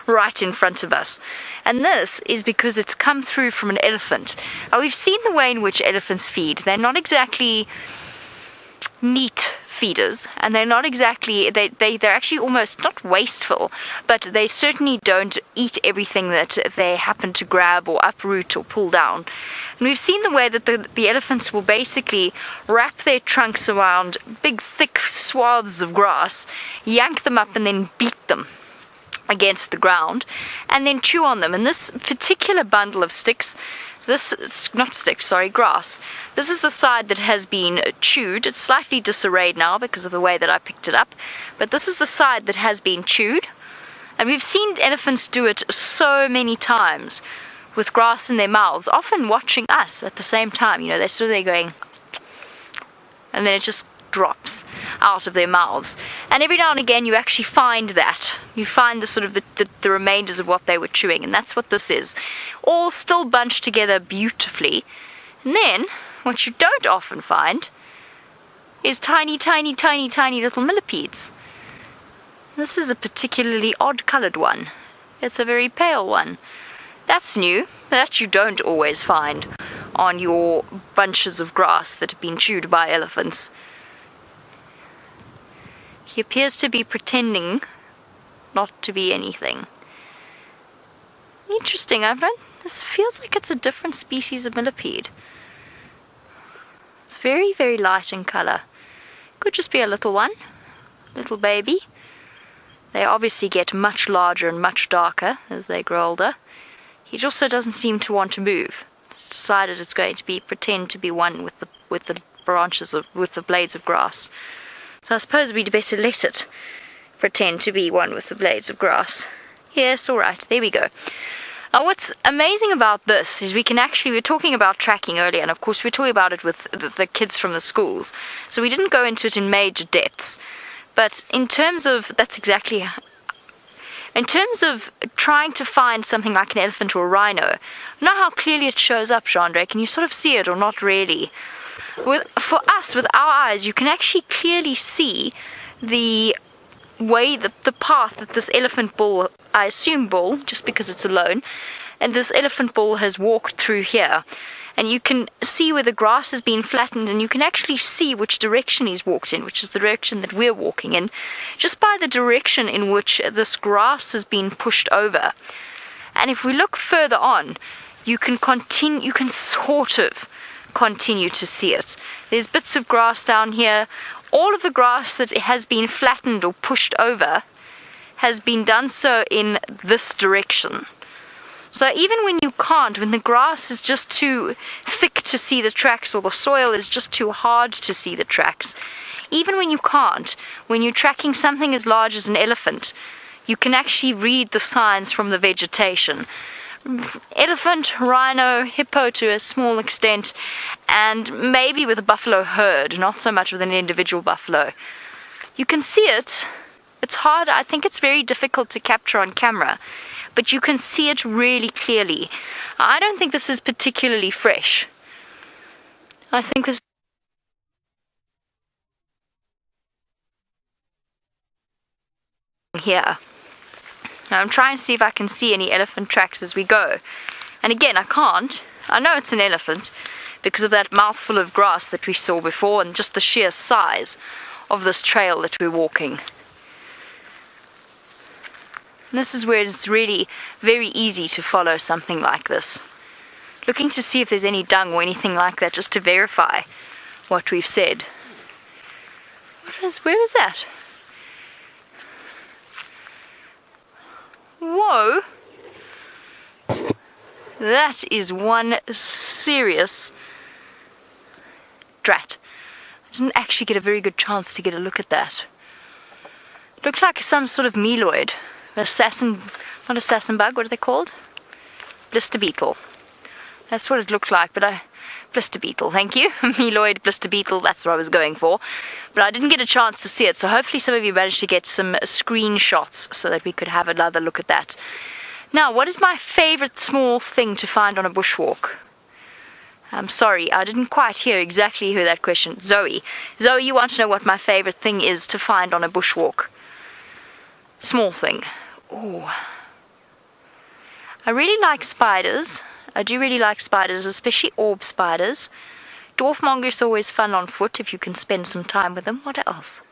right in front of us. And this is because it's come through from an elephant. Now, we've seen the way in which elephants feed. They're not exactly neat feeders, and they're not exactly, they're actually almost not wasteful, but they certainly don't eat everything that they happen to grab or uproot or pull down. And we've seen the way that the elephants will basically wrap their trunks around big thick swaths of grass, yank them up and then beat them against the ground and then chew on them. And this particular bundle of grass. This is the side that has been chewed. It's slightly disarrayed now because of the way that I picked it up, but this is the side that has been chewed. And we've seen elephants do it so many times with grass in their mouths, often watching us at the same time. You know, they're sort of there going, and then it just drops out of their mouths. And every now and again you actually find that. You find the sort of the remainders of what they were chewing, and that's what this is. All still bunched together beautifully. And then, what you don't often find is tiny, tiny, tiny, tiny little millipedes. This is a particularly odd coloured one. It's a very pale one. That's new. That you don't always find on your bunches of grass that have been chewed by elephants. He appears to be pretending not to be anything. Interesting, this feels like it's a different species of millipede. It's very, very light in colour. Could just be a little one, little baby. They obviously get much larger and much darker as they grow older. He also doesn't seem to want to move. It's decided it's going to pretend to be one with the blades of grass. So I suppose we'd better let it pretend to be one with the blades of grass. Yes, all right, there we go. Now, what's amazing about this is we were talking about tracking earlier, and of course we're talking about it with the kids from the schools. So we didn't go into it in major depths. But in terms of trying to find something like an elephant or a rhino, know how clearly it shows up, Chandra? Can you sort of see it or not really? For us, with our eyes, you can actually clearly see the way, the path that this elephant bull, I assume bull, just because it's alone, and this elephant bull has walked through here. And you can see where the grass has been flattened, and you can actually see which direction he's walked in, which is the direction that we're walking in, just by the direction in which this grass has been pushed over. And if we look further on, you can sort of continue to see it. There's bits of grass down here. All of the grass that has been flattened or pushed over has been done so in this direction. So even when the grass is just too thick to see the tracks, or the soil is just too hard to see the tracks, even when you're tracking something as large as an elephant, you can actually read the signs from the vegetation. Elephant, rhino, hippo to a small extent, and maybe with a buffalo herd, not so much with an individual buffalo. You can see it. It's hard. I think it's very difficult to capture on camera, but you can see it really clearly. I don't think this is particularly fresh. I think this here. Now I'm trying to see if I can see any elephant tracks as we go. And again, I can't. I know it's an elephant because of that mouthful of grass that we saw before and just the sheer size of this trail that we're walking. And this is where it's really very easy to follow something like this. Looking to see if there's any dung or anything like that, just to verify what we've said. Where is that? Whoa! That is one serious drat. I didn't actually get a very good chance to get a look at that. It looked like some sort of meloid. Not assassin bug, what are they called? Blister beetle. That's what it looked like, but blister beetle, thank you. Meloid, blister beetle, that's what I was going for. But I didn't get a chance to see it, so hopefully some of you managed to get some screenshots so that we could have another look at that. Now, what is my favourite small thing to find on a bushwalk? I'm sorry, I didn't quite hear exactly who that question. Zoe, you want to know what my favourite thing is to find on a bushwalk? Small thing. Ooh. I really like spiders. I do really like spiders, especially orb spiders. Dwarf mongoose are always fun on foot if you can spend some time with them. What else?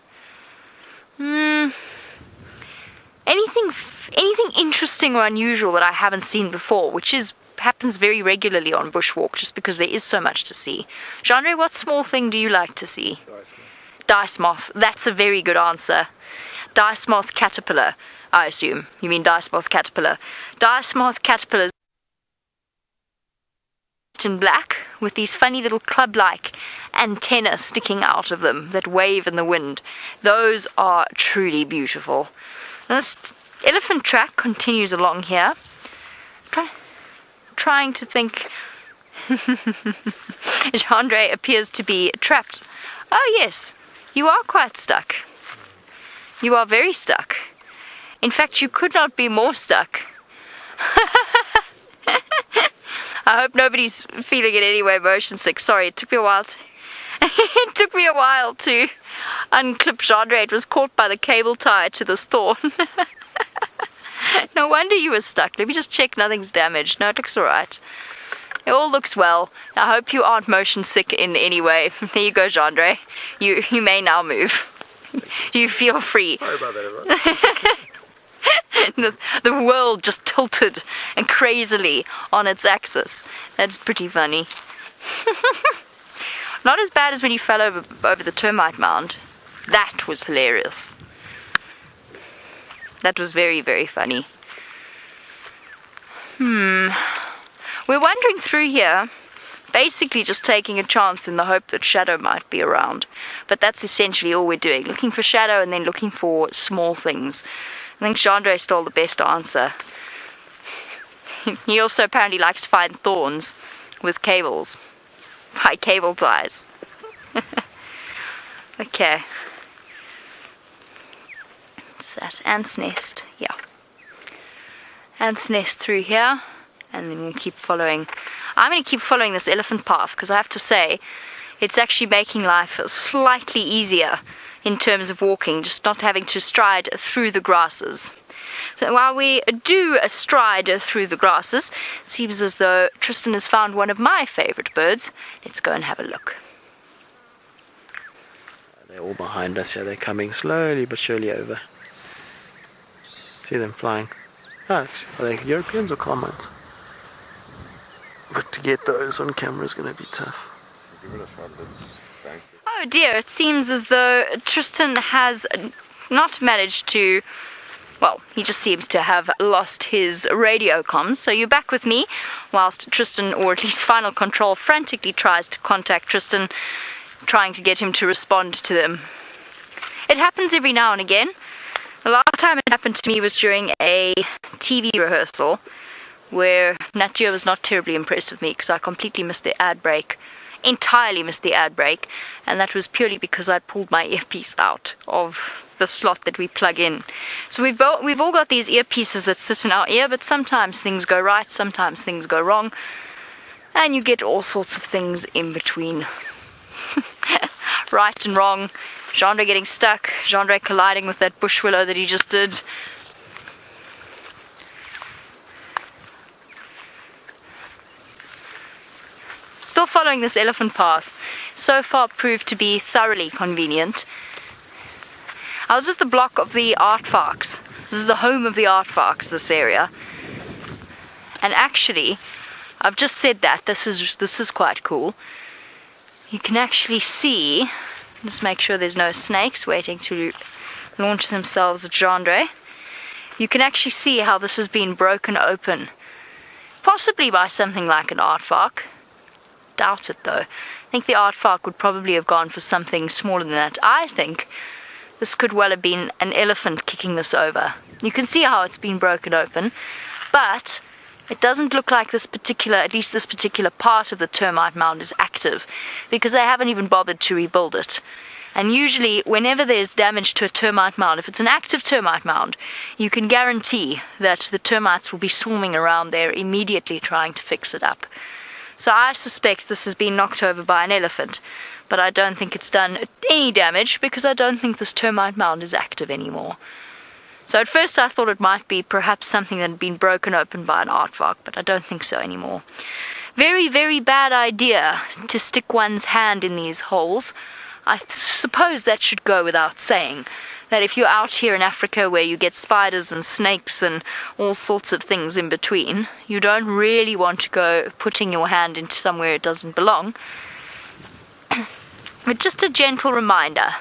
Anything interesting or unusual that I haven't seen before, which happens very regularly on bushwalk, just because there is so much to see. Genre, what small thing do you like to see? Dice moth. That's a very good answer. Dice moth caterpillar, I assume. You mean dice moth caterpillar. Dice moth caterpillars in black with these funny little club-like antennae sticking out of them that wave in the wind. Those are truly beautiful. And this elephant track continues along here. Trying to think. Andre appears to be trapped. Oh yes, you are quite stuck. You are very stuck. In fact, you could not be more stuck. I hope nobody's feeling in any way motion sick. Sorry, it took me a while to unclip Genre. It was caught by the cable tie to this thorn. No wonder you were stuck. Let me just check nothing's damaged. No, it looks alright. It all looks well. I hope you aren't motion sick in any way. There you go, Genre. You may now move. You feel free. Sorry about that, everyone. The world just tilted and crazily on its axis. That's pretty funny. Not as bad as when you fell over the termite mound. That was hilarious. That was very, very funny. We're wandering through here, basically just taking a chance in the hope that Shadow might be around. But that's essentially all we're doing. Looking for Shadow and then looking for small things. I think Chandra stole the best answer. He also apparently likes to find thorns with cables. By cable ties. Okay. What's that? Ant's nest. Yeah. Ant's nest through here. And then we'll keep following. I'm going to keep following this elephant path because I have to say it's actually making life slightly easier in terms of walking, just not having to stride through the grasses. So while we do a stride through the grasses, it seems as though Tristan has found one of my favorite birds. Let's go and have a look. They're all behind us here. They're coming slowly but surely over. See them flying. Oh, are they Europeans or commons? But to get those on camera is going to be tough. Oh dear, it seems as though Tristan has not managed to, well, he just seems to have lost his radio comms. So you're back with me, whilst Tristan, or at least Final Control, frantically tries to contact Tristan, trying to get him to respond to them. It happens every now and again. The last time it happened to me was during a TV rehearsal, where Nat.Geo was not terribly impressed with me because I completely missed the ad break. Entirely missed the ad break, and that was purely because I'd pulled my earpiece out of the slot that we plug in. So we've all got these earpieces that sit in our ear, but sometimes things go right, sometimes things go wrong, and you get all sorts of things in between. Right and wrong, Genre getting stuck, Genre colliding with that bush willow that he just did. Still following this elephant path. So far proved to be thoroughly convenient. I was just the block of the aardvarks. This is the home of the aardvarks, this area. And actually, I've just said that, this is quite cool. You can actually see, just make sure there's no snakes waiting to launch themselves at Genre. You can actually see how this has been broken open. Possibly by something like an aardvark. Doubt it though. I think the aardvark would probably have gone for something smaller than that. I think this could well have been an elephant kicking this over. You can see how it's been broken open, but it doesn't look like this particular, at least this particular part of the termite mound is active, because they haven't even bothered to rebuild it. And usually, whenever there's damage to a termite mound, if it's an active termite mound, you can guarantee that the termites will be swarming around there immediately trying to fix it up. So I suspect this has been knocked over by an elephant, but I don't think it's done any damage because I don't think this termite mound is active anymore. So at first I thought it might be perhaps something that had been broken open by an aardvark, but I don't think so anymore. Very, very bad idea to stick one's hand in these holes. I suppose that should go without saying, that if you're out here in Africa where you get spiders and snakes and all sorts of things in between, you don't really want to go putting your hand into somewhere it doesn't belong. But just a gentle reminder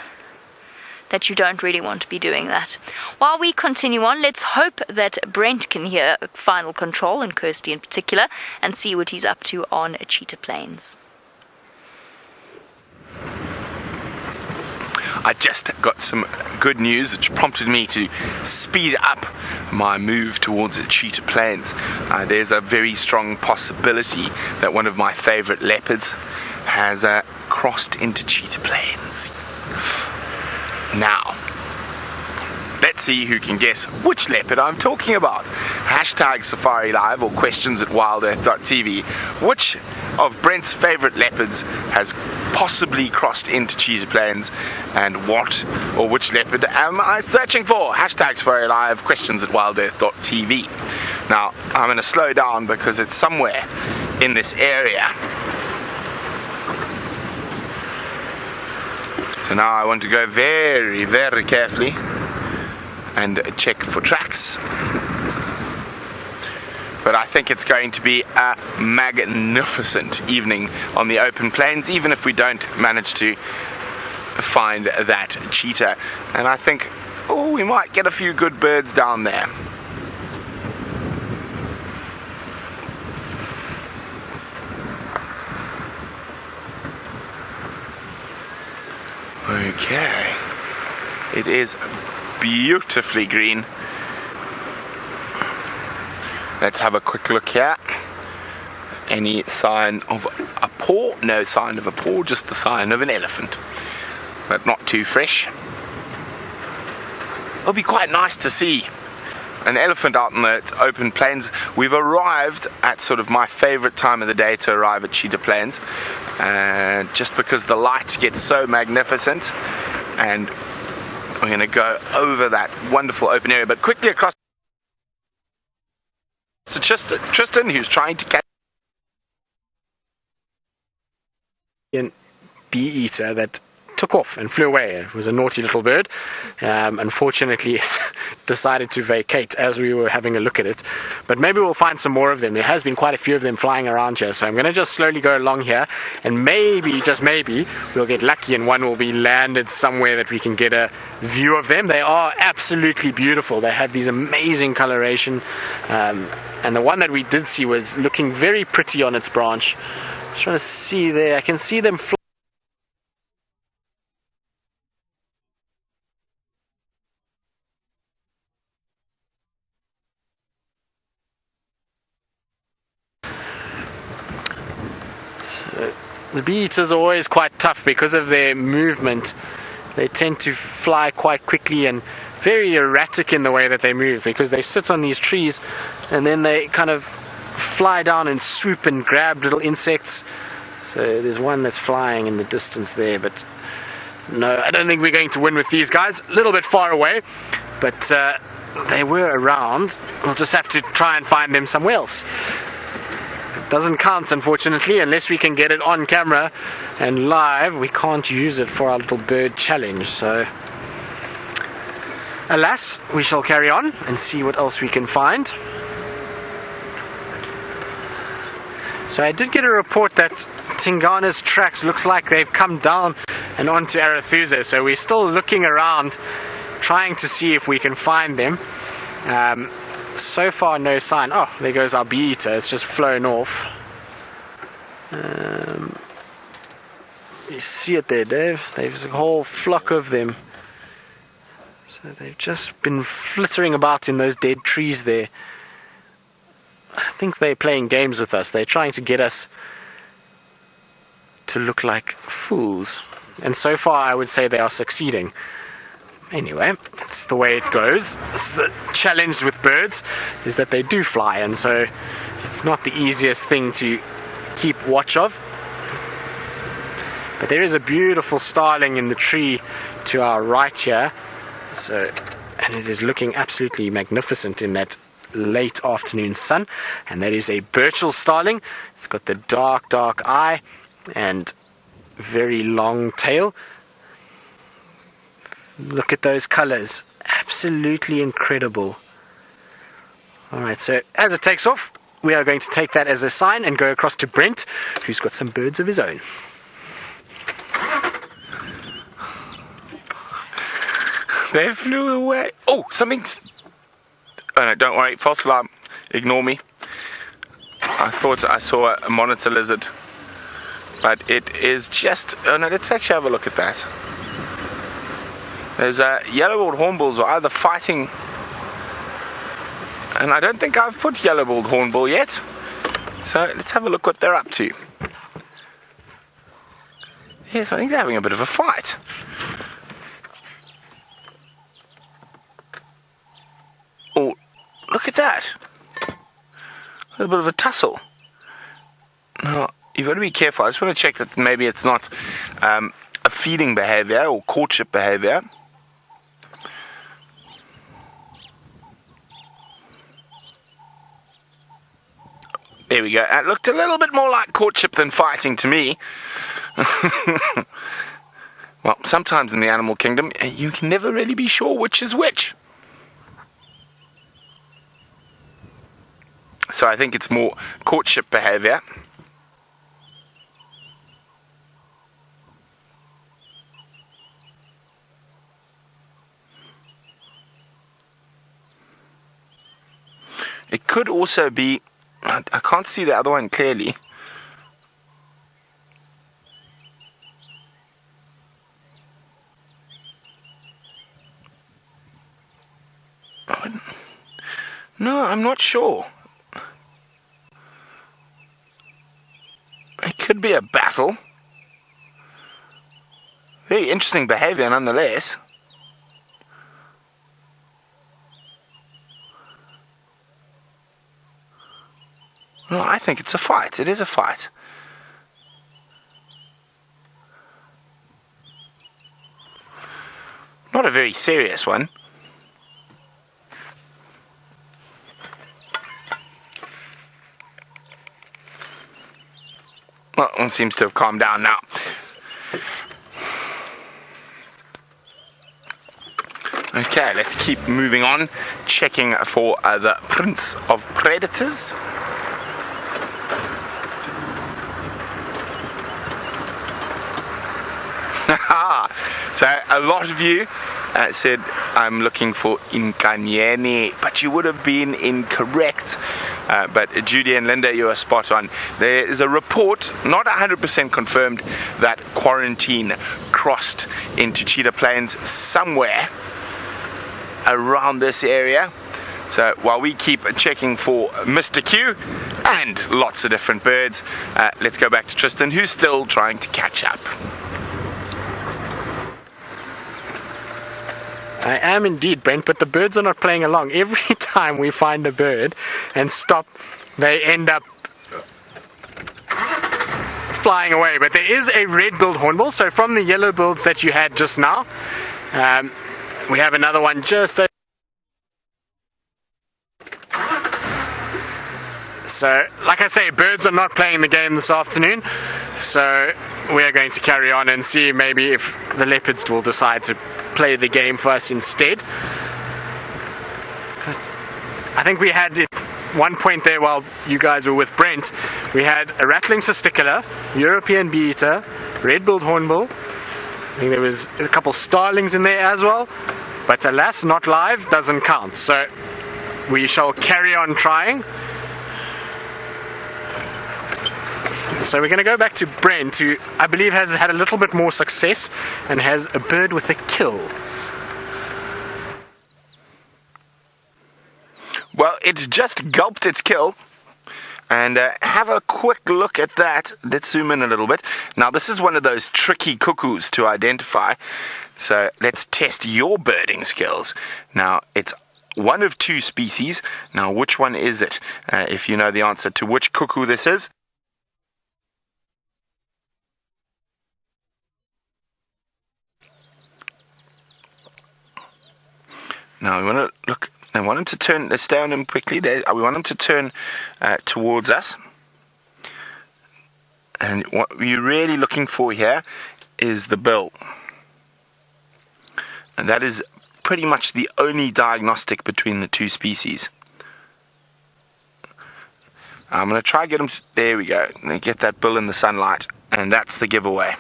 that you don't really want to be doing that. While we continue on, let's hope that Brent can hear Final Control, and Kirsty in particular, and see what he's up to on Cheetah Plains. I just got some good news which prompted me to speed up my move towards Cheetah Plains. There's a very strong possibility that one of my favorite leopards has crossed into Cheetah Plains. Now, let's see who can guess which leopard I'm talking about. Hashtag Safari Live or questions at WildEarthTV. Which of Brent's favorite leopards has possibly crossed into Cheetah Plains, and what or which leopard am I searching for? Hashtag Safari Live, questions at WildEarth.tv. Now, I'm going to slow down because it's somewhere in this area. So now I want to go very, very carefully and check for tracks. But I think it's going to be a magnificent evening on the open plains, even if we don't manage to find that cheetah. And I think, oh, we might get a few good birds down there. Okay, it is beautifully green. Let's have a quick look here. Any sign of a paw? No sign of a paw, just the sign of an elephant, but not too fresh. It'll be quite nice to see an elephant out in the open plains. We've arrived at sort of my favorite time of the day to arrive at Cheetah Plains, just because the light gets so magnificent, and we're going to go over that wonderful open area, but quickly across to Tristan, who's trying to catch a bee eater that took off and flew away. It was a naughty little bird. Unfortunately, it decided to vacate as we were having a look at it. But maybe we'll find some more of them. There has been quite a few of them flying around here. So I'm going to just slowly go along here, and maybe, just maybe, we'll get lucky and one will be landed somewhere that we can get a view of them. They are absolutely beautiful. They have these amazing coloration. And the one that we did see was looking very pretty on its branch. Just trying to see there. I can see them fly. So the bee eaters are always quite tough because of their movement. They tend to fly quite quickly and very erratic in the way that they move, because they sit on these trees and then they kind of fly down and swoop and grab little insects. So there's one that's flying in the distance there, but no, I don't think we're going to win with these guys. A little bit far away, but they were around. We'll just have to try and find them somewhere else. It doesn't count, unfortunately, unless we can get it on camera and live. We can't use it for our little bird challenge, so alas, we shall carry on and see what else we can find. So I did get a report that Tingana's tracks looks like they've come down and onto Arathusa, so we're still looking around trying to see if we can find them. So far no sign. Oh, there goes our bee eater. It's just flown off. You see it there, Dave? There's a whole flock of them. So they've just been flittering about in those dead trees there. I think they're playing games with us. They're trying to get us to look like fools. And so far I would say they are succeeding. Anyway, that's the way it goes. It's the challenge with birds, is that they do fly, and so it's not the easiest thing to keep watch of. But there is a beautiful starling in the tree to our right here. So and it is looking absolutely magnificent in that late afternoon sun. And that is a Burchell starling. It's got the dark eye and very long tail. Look at those colors, absolutely incredible. Alright, so as it takes off, we are going to take that as a sign and go across to Brent, who's got some birds of his own. They flew away. Oh, something's... Oh no, don't worry, false alarm. Ignore me. I thought I saw a monitor lizard. But it is just... Oh no, let's actually have a look at that. There's yellow-billed hornbills are either fighting... And I don't think I've put yellow-billed hornbill yet. So let's have a look what they're up to. Yes, I think they're having a bit of a fight. Oh, look at that. A little bit of a tussle. Now, you've got to be careful. I just want to check that maybe it's not a feeding behavior or courtship behavior. There we go. It looked a little bit more like courtship than fighting to me. Well, sometimes in the animal kingdom, you can never really be sure which is which. So I think it's more courtship behavior. It could also be... I can't see the other one clearly. No, I'm not sure. It could be a battle. Very interesting behavior nonetheless. No, I think it's a fight. It is a fight. Not a very serious one. Well, one seems to have calmed down now. Okay, let's keep moving on, checking for the prince of predators. So a lot of you said I'm looking for Inkanyene, but you would have been incorrect. But Judy and Linda, you are spot on. There is a report, not 100% confirmed, that quarantine crossed into Cheetah Plains somewhere around this area. So while we keep checking for Mr. Q and lots of different birds, let's go back to Tristan, who's still trying to catch up. I am indeed, Brent, but the birds are not playing along. Every time we find a bird and stop, they end up flying away. But there is a red-billed hornbill, so from the yellow-bills that you had just now, we have another one just over. So, like I say, birds are not playing the game this afternoon, so we are going to carry on and see maybe if the leopards will decide to play the game for us instead. I think we had at one point there while you guys were with Brent, we had a rattling cisticola, European bee-eater, red-billed hornbill. I think there was a couple starlings in there as well, but alas, not live, doesn't count. So we shall carry on trying. So we're going to go back to Brent, who I believe has had a little bit more success and has a bird with a kill. Well, it just gulped its kill. And have a quick look at that. Let's zoom in a little bit. Now, this is one of those tricky cuckoos to identify. So let's test your birding skills. Now, it's one of two species. Now, which one is it? If you know the answer to which cuckoo this is. Now we want to look. I want him to turn. Let's stay on him quickly. There, we want him to turn towards us. And what you're really looking for here is the bill. And that is pretty much the only diagnostic between the two species. I'm going to try get him. There we go. Get that bill in the sunlight. And that's the giveaway.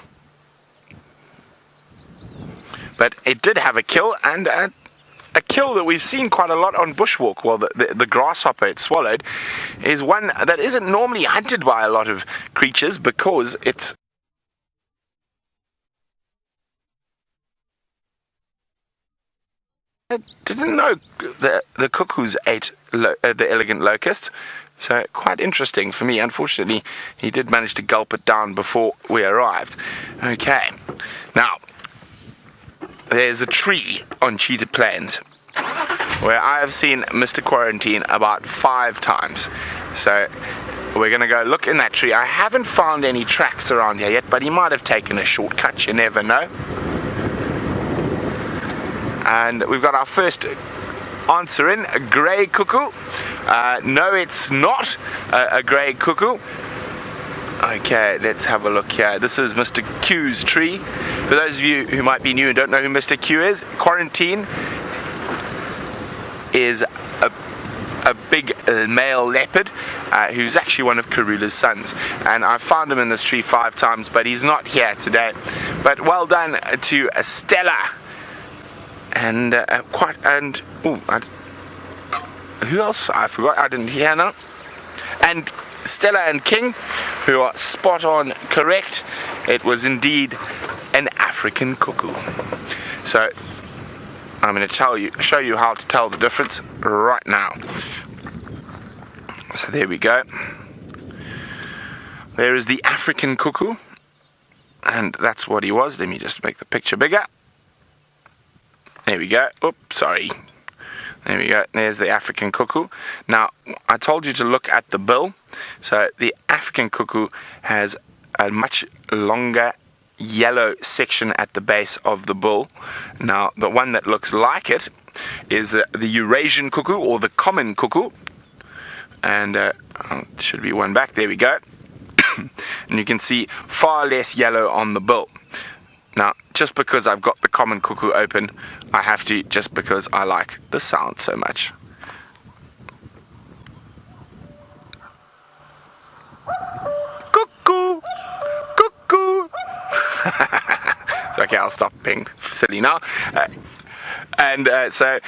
But it did have a kill, and a kill that we've seen quite a lot on bushwalk. Well, the grasshopper it swallowed is one that isn't normally hunted by a lot of creatures because it's I didn't know the cuckoos ate the elegant locust, so quite interesting for me. Unfortunately, he did manage to gulp it down before we arrived. Okay, now there's a tree on Cheetah Plains where I have seen Mr. Quarantine about 5 times. So we're going to go look in that tree. I haven't found any tracks around here yet, but he might have taken a shortcut, you never know. And we've got our first answer in, a grey cuckoo. No, it's not a grey cuckoo. Okay, let's have a look here. This is Mr. Q's tree. For those of you who might be new and don't know who Mr. Q is, Quarantine is a big male leopard who's actually one of Karula's sons. And I found him in this tree 5 times, but he's not here today. But well done to Stella and who else? I forgot. I didn't hear now. And Stella and King, who are spot on correct. It was indeed an African cuckoo. So I'm going to show you how to tell the difference right now. So there we go. There is the African cuckoo, and that's what he was. Let me just make the picture bigger. There we go. Oops, sorry. There we go. There's the African cuckoo. Now, I told you to look at the bill. So the African cuckoo has a much longer yellow section at the base of the bill. Now, the one that looks like it is the Eurasian cuckoo, or the common cuckoo. And should be one back. There we go. And you can see far less yellow on the bill. Now, just because I've got the common cuckoo open, I have to, just because I like the sound so much. Cuckoo! Cuckoo! It's okay, I'll stop being silly now. So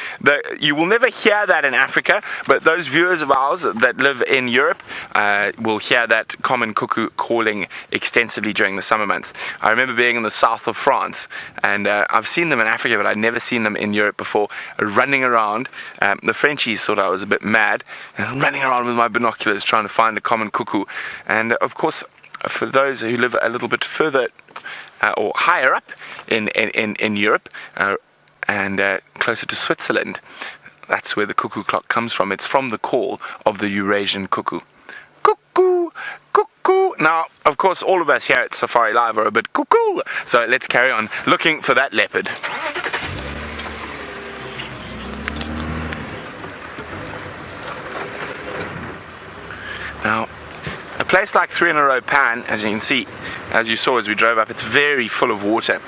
you will never hear that in Africa, but those viewers of ours that live in Europe will hear that common cuckoo calling extensively during the summer months. I remember being in the south of France, and I've seen them in Africa, but I'd never seen them in Europe before, running around. The Frenchies thought I was a bit mad, running around with my binoculars trying to find a common cuckoo. And of course, for those who live a little bit further or higher up in Europe, and closer to Switzerland, that's where the cuckoo clock comes from. It's from the call of the Eurasian cuckoo. Cuckoo, cuckoo. Now, of course, all of us here at Safari Live are a bit cuckoo, so let's carry on looking for that leopard. Now, a place like 3 in a Row Pan, as you can see, as you saw as we drove up, it's very full of water.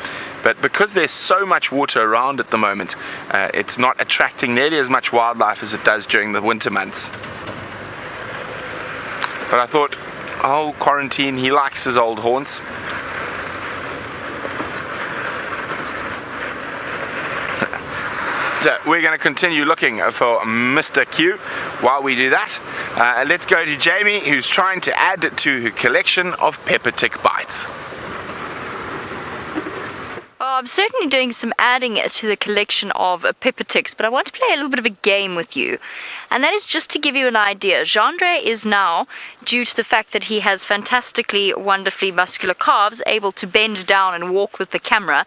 But because there's so much water around at the moment, it's not attracting nearly as much wildlife as it does during the winter months. But I thought, oh, Quarantine, he likes his old haunts. So we're going to continue looking for Mr. Q. While we do that, let's go to Jamie, who's trying to add to her collection of pepper tick bites. I'm certainly doing some adding to the collection of pepper ticks, but I want to play a little bit of a game with you. And that is just to give you an idea. Xogile is now, due to the fact that he has fantastically, wonderfully muscular calves, able to bend down and walk with the camera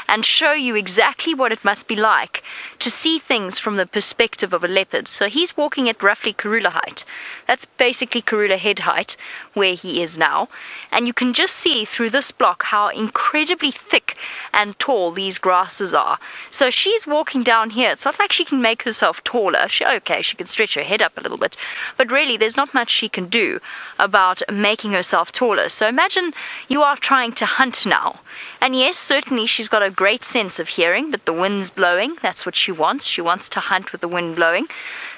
and show you exactly what it must be like to see things from the perspective of a leopard. So he's walking at roughly Karula height. That's basically Karula head height, where he is now. And you can just see through this block how incredibly thick and tall these grasses are. So she's walking down here. It's not like she can make herself taller. She can stretch her head up a little bit, but really there's not much she can do about making herself taller. So imagine you are trying to hunt now. And yes, certainly she's got a great sense of hearing, but the wind's blowing. That's what she wants. She wants to hunt with the wind blowing.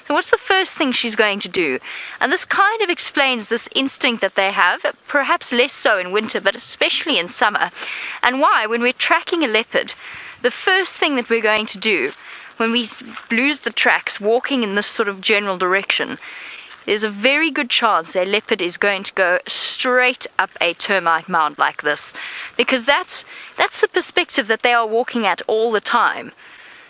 So what's the first thing she's going to do? And this kind of explains this instinct that they have, perhaps less so in winter, but especially in summer. And why, when we're tracking a leopard, the first thing that we're going to do when we lose the tracks walking in this sort of general direction, there's a very good chance a leopard is going to go straight up a termite mound like this, because that's the perspective that they are walking at all the time.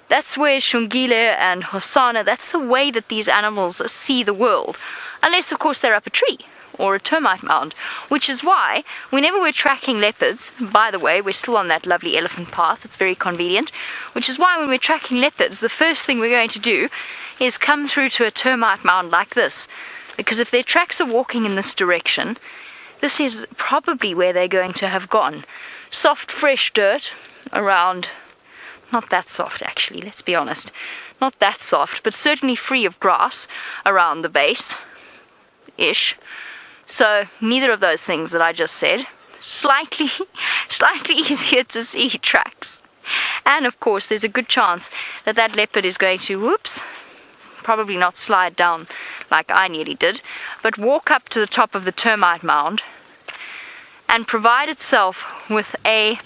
That's where Xogile and Hosana, that's the way that these animals see the world, unless of course they're up a tree or a termite mound, which is why whenever we're tracking leopards, by the way, we're still on that lovely elephant path, it's very convenient, which is why when we're tracking leopards, the first thing we're going to do is come through to a termite mound like this, because if their tracks are walking in this direction, this is probably where they're going to have gone. Soft, fresh dirt around, not that soft actually, let's be honest, not that soft, but certainly free of grass around the base-ish. So neither of those things that I just said. Slightly easier to see tracks. And of course there's a good chance that that leopard is going to, probably not slide down like I nearly did, but walk up to the top of the termite mound and provide itself with a,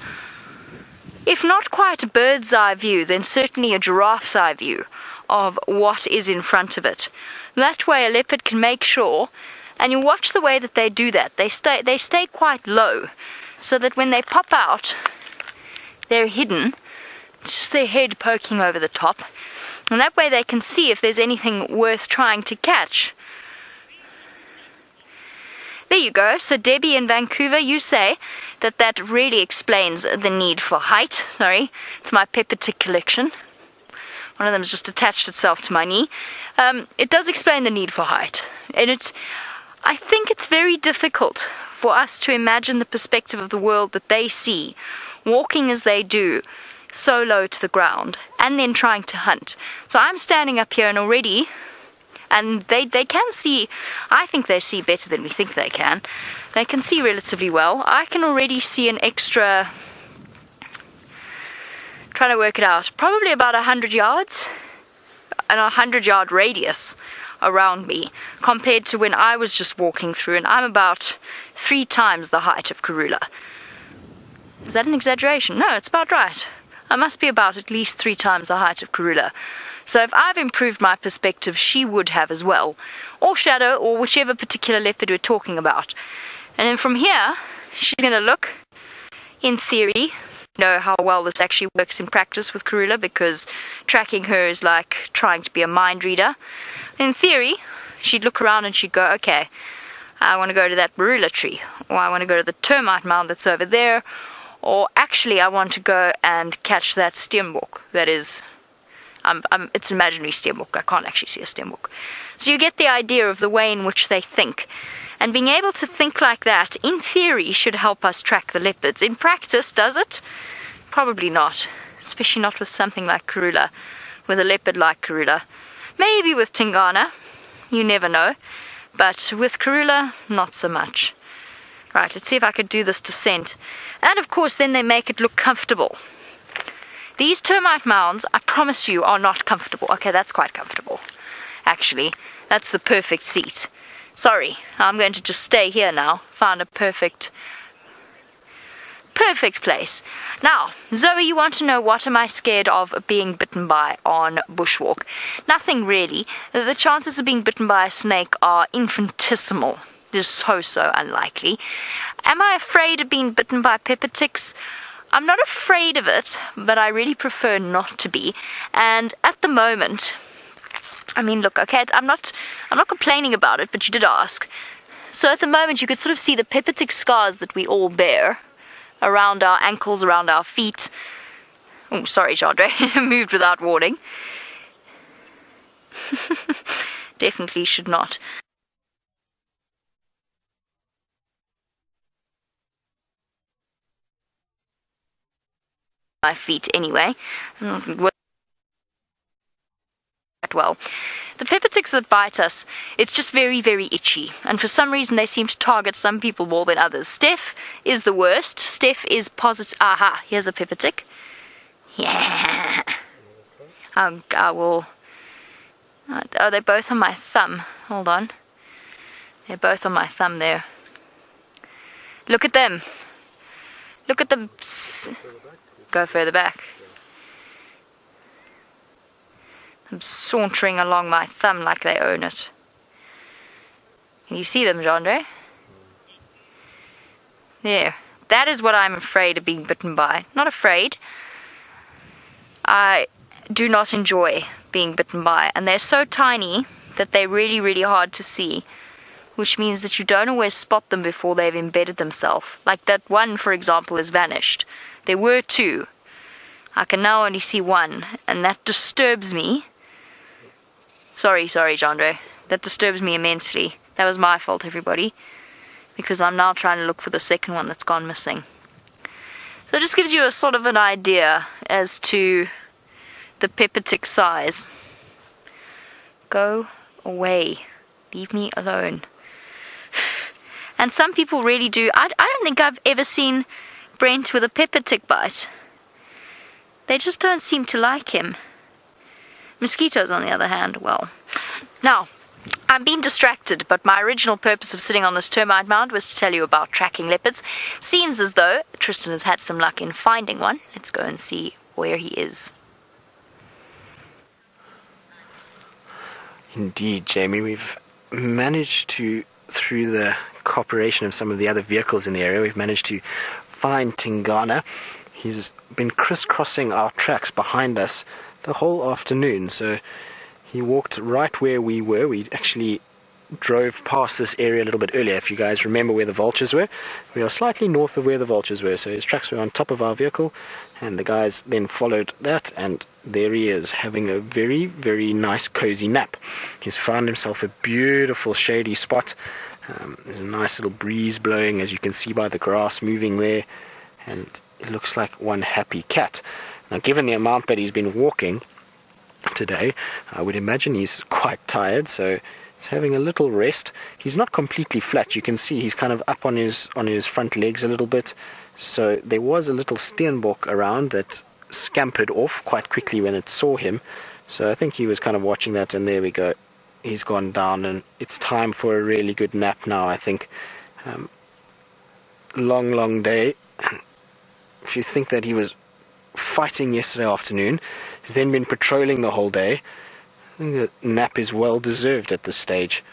if not quite a bird's eye view, then certainly a giraffe's eye view of what is in front of it. That way a leopard can make sure. And you watch the way that they do that. They stay quite low, so that when they pop out, they're hidden, just their head poking over the top. And that way they can see if there's anything worth trying to catch. There you go. So Debbie in Vancouver, you say that really explains the need for height. Sorry, it's my pepper tick collection. One of them has just attached itself to my knee. It does explain the need for height. And I think it's very difficult for us to imagine the perspective of the world that they see, walking as they do, so low to the ground, and then trying to hunt. So I'm standing up here and already, and they can see, I think they see better than we think they can. They can see relatively well. I can already see an extra, trying to work it out, probably about 100 yards, and a 100-yard radius around me, compared to when I was just walking through, and I'm about 3 times the height of Karula. Is that an exaggeration? No, it's about right. I must be about at least 3 times the height of Karula. So if I've improved my perspective, she would have as well. Or Shadow, or whichever particular leopard we're talking about. And then from here, she's going to look, in theory, know how well this actually works in practice with Karula, because tracking her is like trying to be a mind reader. In theory, she'd look around and she'd go, okay, I want to go to that marula tree, or I want to go to the termite mound that's over there, or actually I want to go and catch that steenbok. That is, it's an imaginary steenbok. I can't actually see a steenbok. So you get the idea of the way in which they think. And being able to think like that, in theory, should help us track the leopards. In practice, does it? Probably not, especially not with something like Karula, with a leopard like Karula. Maybe with Tingana, you never know, but with Karula, not so much. Right, let's see if I could do this descent. And of course, then they make it look comfortable. These termite mounds, I promise you, are not comfortable. Okay, that's quite comfortable. Actually, that's the perfect seat. Sorry, I'm going to just stay here now. Found a perfect place. Now, Zoe, you want to know what am I scared of being bitten by on bushwalk? Nothing really. The chances of being bitten by a snake are infinitesimal. They're so unlikely. Am I afraid of being bitten by pepper ticks? I'm not afraid of it, but I really prefer not to be. And at the moment, I mean, look, okay, I'm not complaining about it, but you did ask. So at the moment, you could sort of see the pepper tick scars that we all bear around our ankles, around our feet. Oh, sorry, Chandra, moved without warning. Definitely should not. My feet, anyway. Well, the pepper ticks that bite us, it's just very, very itchy, and for some reason they seem to target some people more than others. Steph is the worst. Steph is positive. Aha, here's a pepper tick. Yeah. I will. Oh, they're both on my thumb. Hold on. They're both on my thumb there. Look at them. Look at them. Go further back. I'm sauntering along my thumb like they own it. Can you see them, Jandre? There. That is what I'm afraid of being bitten by. Not afraid. I do not enjoy being bitten by. And they're so tiny that they're really, really hard to see. Which means that you don't always spot them before they've embedded themselves. Like that one, for example, has vanished. There were two. I can now only see one. And that disturbs me. Sorry, Jandre. That disturbs me immensely. That was my fault, everybody. Because I'm now trying to look for the second one that's gone missing. So it just gives you a sort of an idea as to the pepper tick size. Go away. Leave me alone. And some people really do. I don't think I've ever seen Brent with a pepper tick bite. They just don't seem to like him. Mosquitoes, on the other hand, well. Now, I'm being distracted, but my original purpose of sitting on this termite mound was to tell you about tracking leopards. Seems as though Tristan has had some luck in finding one. Let's go and see where he is. Indeed, Jamie, we've managed to, through the cooperation of some of the other vehicles in the area, we've managed to find Tingana. He's been crisscrossing our tracks behind us the whole afternoon, so he walked right where we were. We actually drove past this area a little bit earlier. If you guys remember where the vultures were, we are slightly north of where the vultures were, so his tracks were on top of our vehicle, and the guys then followed that, and there he is, having a very, very nice cozy nap. He's found himself a beautiful shady spot. There's a nice little breeze blowing, as you can see by the grass moving there, and it looks like one happy cat. Now, given the amount that he's been walking today, I would imagine he's quite tired, so he's having a little rest. He's not completely flat. You can see he's kind of up on his front legs a little bit. So there was a little steenbok around that scampered off quite quickly when it saw him. So I think he was kind of watching that, and there we go. He's gone down, and it's time for a really good nap now, I think. Long day. If you think that he was fighting yesterday afternoon, he's then been patrolling the whole day, I think the nap is well deserved at this stage.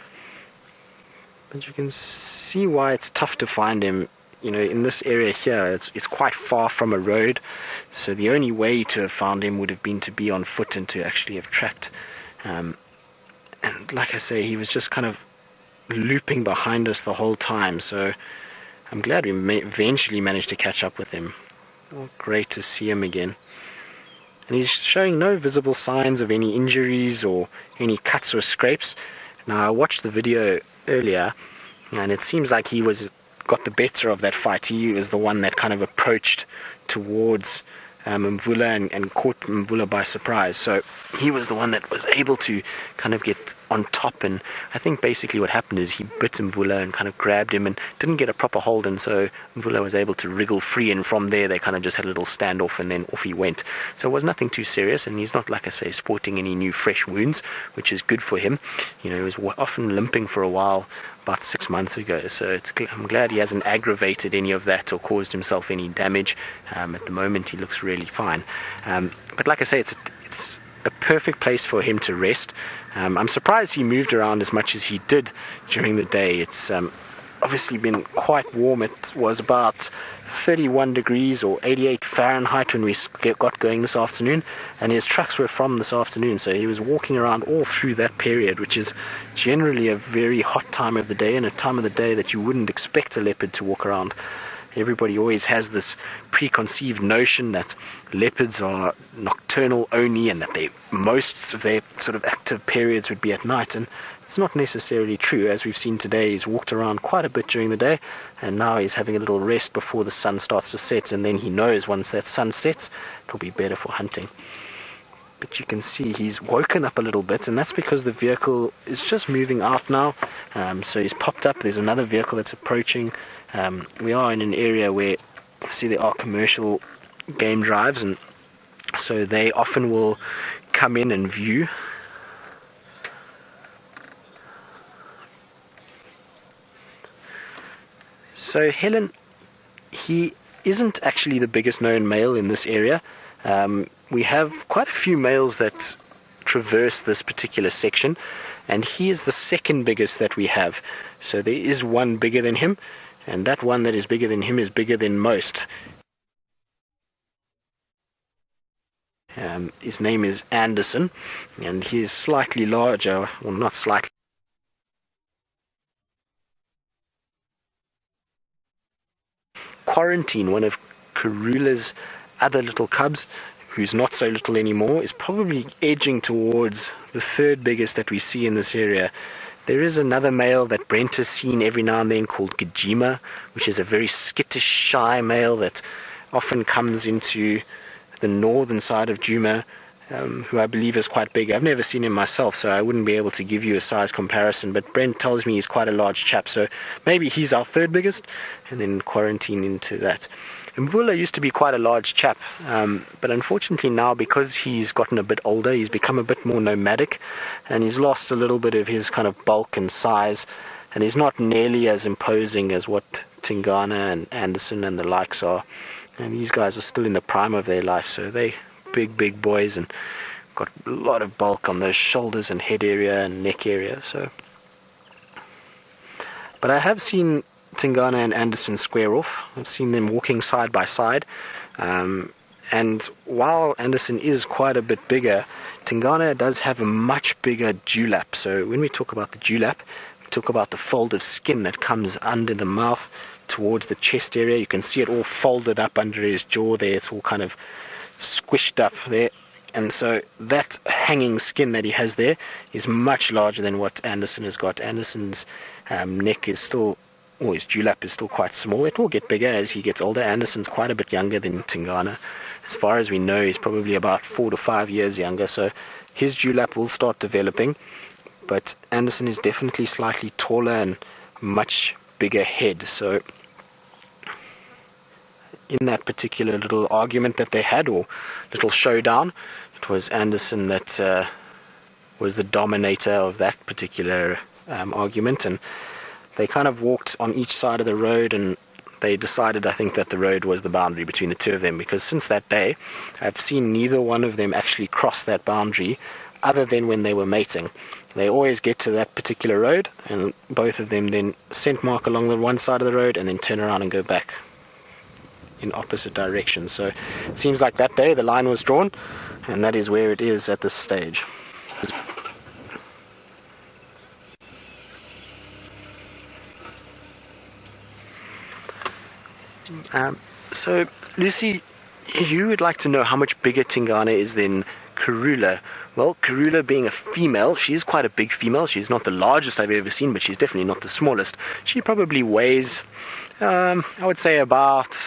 But you can see why it's tough to find him. You know, in this area here, it's quite far from a road, so the only way to have found him would have been to be on foot and to actually have tracked. And like I say, he was just kind of looping behind us the whole time, so I'm glad we eventually managed to catch up with him. Oh, great to see him again. And he's showing no visible signs of any injuries or any cuts or scrapes. Now, I watched the video earlier, and it seems like he got the better of that fight. He was the one that kind of approached towards Mvula and caught Mvula by surprise. So he was the one that was able to kind of get on top, and I think basically what happened is he bit Mvula and kind of grabbed him and didn't get a proper hold, and so Mvula was able to wriggle free, and from there they kind of just had a little standoff, and then off he went. So it was nothing too serious, and he's not, like I say, sporting any new fresh wounds, which is good for him. You know, he was often limping for a while about 6 months ago, so I'm glad he hasn't aggravated any of that or caused himself any damage. At the moment he looks really fine, but like I say, it's a perfect place for him to rest. I'm surprised he moved around as much as he did during the day. It's obviously been quite warm. It was about 31 degrees or 88 Fahrenheit when we got going this afternoon, and his tracks were from this afternoon, so he was walking around all through that period, which is generally a very hot time of the day, and a time of the day that you wouldn't expect a leopard to walk around. Everybody always has this preconceived notion that leopards are nocturnal only, and that most of their sort of active periods would be at night, and it's not necessarily true. As we've seen today, he's walked around quite a bit during the day, and now he's having a little rest before the sun starts to set, and then he knows once that sun sets, it'll be better for hunting. But you can see he's woken up a little bit, and that's because the vehicle is just moving out now. So he's popped up. There's another vehicle that's approaching. We are in an area where, obviously, there are commercial game drives, and so they often will come in and view. So Helen, he isn't actually the biggest known male in this area. We have quite a few males that traverse this particular section, and he is the second biggest that we have. So there is one bigger than him, and that one that is bigger than him is bigger than most. His name is Anderson, and he is slightly larger, well, not slightly. Quarantine, one of Karula's other little cubs, who's not so little anymore, is probably edging towards the third biggest that we see in this area. There is another male that Brent has seen every now and then called Djuma, which is a very skittish, shy male that often comes into the northern side of Djuma, who I believe is quite big. I've never seen him myself, so I wouldn't be able to give you a size comparison, but Brent tells me he's quite a large chap, so maybe he's our third biggest, and then Quarantine into that. Mvula used to be quite a large chap, but unfortunately now, because he's gotten a bit older, he's become a bit more nomadic, and he's lost a little bit of his kind of bulk and size, and he's not nearly as imposing as what Tingana and Anderson and the likes are. And these guys are still in the prime of their life, so they big boys and got a lot of bulk on those shoulders and head area and neck area. So, but I have seen Tingana and Anderson square off. I've seen them walking side by side, and while Anderson is quite a bit bigger, Tingana does have a much bigger dewlap. So when we talk about the dewlap, we talk about the fold of skin that comes under the mouth towards the chest area. You can see it all folded up under his jaw there. It's all kind of squished up there, and so that hanging skin that he has there is much larger than what Anderson has got. Anderson's neck is still, or his dewlap is still quite small. It will get bigger as he gets older. Anderson's quite a bit younger than Tingana. As far as we know, he's probably about 4 to 5 years younger, so his dewlap will start developing, but Anderson is definitely slightly taller and much bigger head. So in that particular little argument that they had, or little showdown, it was Anderson that was the dominator of that particular argument, and they kind of walked on each side of the road, and they decided, I think, that the road was the boundary between the two of them, because since that day I've seen neither one of them actually cross that boundary other than when they were mating. They always get to that particular road, and both of them then scent mark along the one side of the road and then turn around and go back in opposite directions. So it seems like that day the line was drawn, and that is where it is at this stage. So Lucy, you would like to know how much bigger Tingana is than Karula. Well, Karula being a female, she is quite a big female. She's not the largest I've ever seen, but she's definitely not the smallest. She probably weighs, I would say about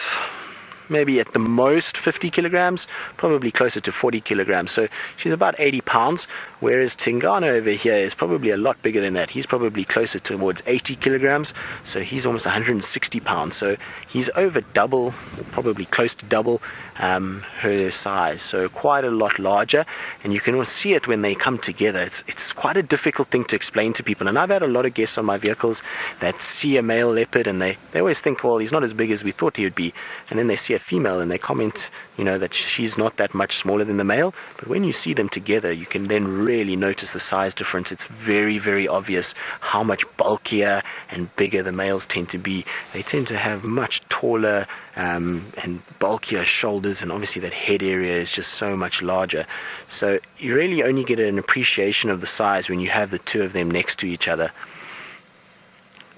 maybe at the most 50 kilograms, probably closer to 40 kilograms. So she's about 80 pounds, whereas Tingana over here is probably a lot bigger than that. He's probably closer towards 80 kilograms, so he's almost 160 pounds. So he's over double, probably close to double her size, so quite a lot larger, and you can see it when they come together. It's quite a difficult thing to explain to people, and I've had a lot of guests on my vehicles that see a male leopard and they always think, well, he's not as big as we thought he would be, and then they see a female and they comment, that she's not that much smaller than the male. But when you see them together, you can then really notice the size difference. It's very, very obvious how much bulkier and bigger the males tend to be. They tend to have much taller and bulkier shoulders, and obviously that head area is just so much larger. So you really only get an appreciation of the size when you have the two of them next to each other.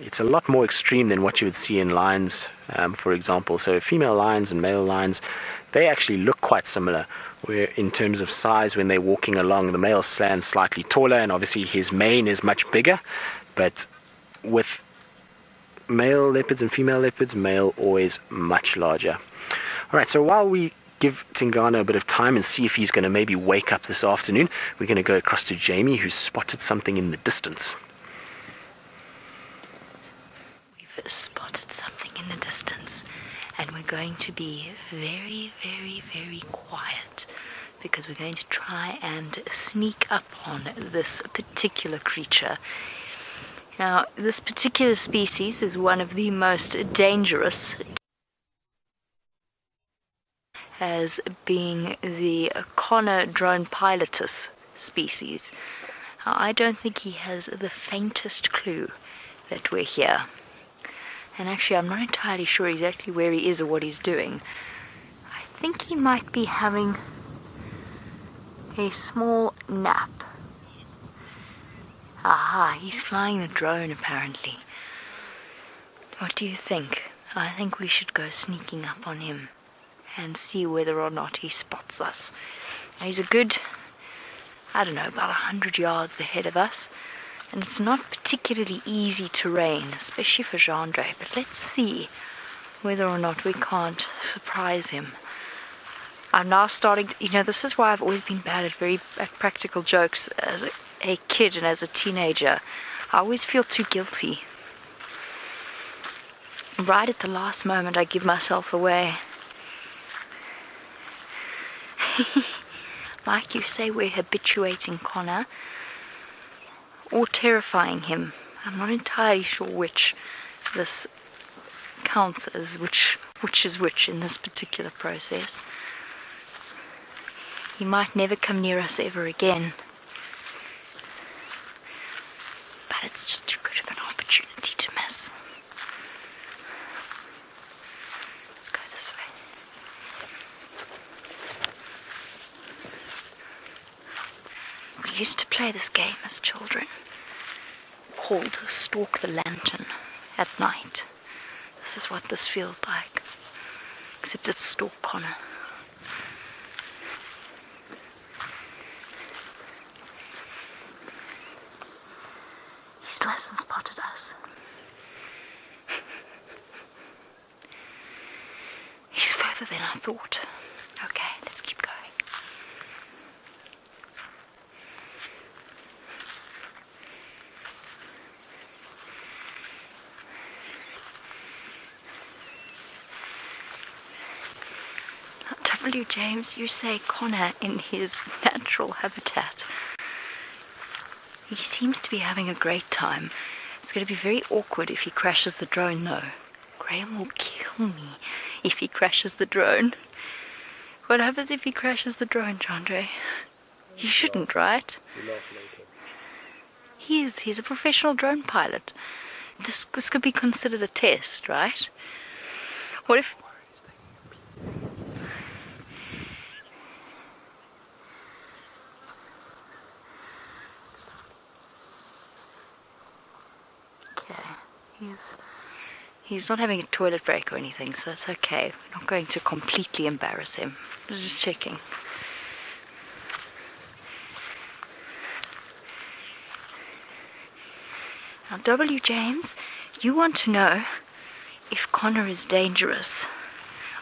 It's a lot more extreme than what you would see in lions, for example. So female lions and male lions, they actually look quite similar, where in terms of size, when they're walking along, the male stands slightly taller, and obviously his mane is much bigger. But with male leopards and female leopards, male always much larger. All right, so while we give Tingana a bit of time and see if he's going to maybe wake up this afternoon, we're going to go across to Jamie, who's spotted something in the distance. Spotted something in the distance, and we're going to be very, very, very quiet because we're going to try and sneak up on this particular creature. Now, this particular species is one of the most dangerous, as being the Conner drone piletus species. Now, I don't think he has the faintest clue that we're here. And actually, I'm not entirely sure exactly where he is or what he's doing. I think he might be having a small nap. Aha, he's flying the drone apparently. What do you think? I think we should go sneaking up on him and see whether or not he spots us. Now, he's a good, about 100 yards ahead of us. And it's not particularly easy terrain, especially for Xogile, but let's see whether or not we can't surprise him. I'm now starting to, this is why I've always been bad at practical jokes as a kid and as a teenager. I always feel too guilty. Right at the last moment, I give myself away. Like you say, we're habituating Conner, or terrifying him. I'm not entirely sure which this counts as, which is which in this particular process. He might never come near us ever again. But it's just too good of an opportunity to miss. Let's go this way. We used to play this game as children, called Stalk the Lantern at night. This is what this feels like, except it's Stalk Conner. He still hasn't spotted us. He's further than I thought. Okay, let's keep going. James, you say Conner in his natural habitat. He seems to be having a great time. It's going to be very awkward if he crashes the drone, though. Graham will kill me if he crashes the drone. What happens if he crashes the drone, Chandra? He shouldn't, right? He's a professional drone pilot. This could be considered a test, right? What if... He's not having a toilet break or anything, so it's okay. We're not going to completely embarrass him. We're just checking. Now, W. James, you want to know if Conner is dangerous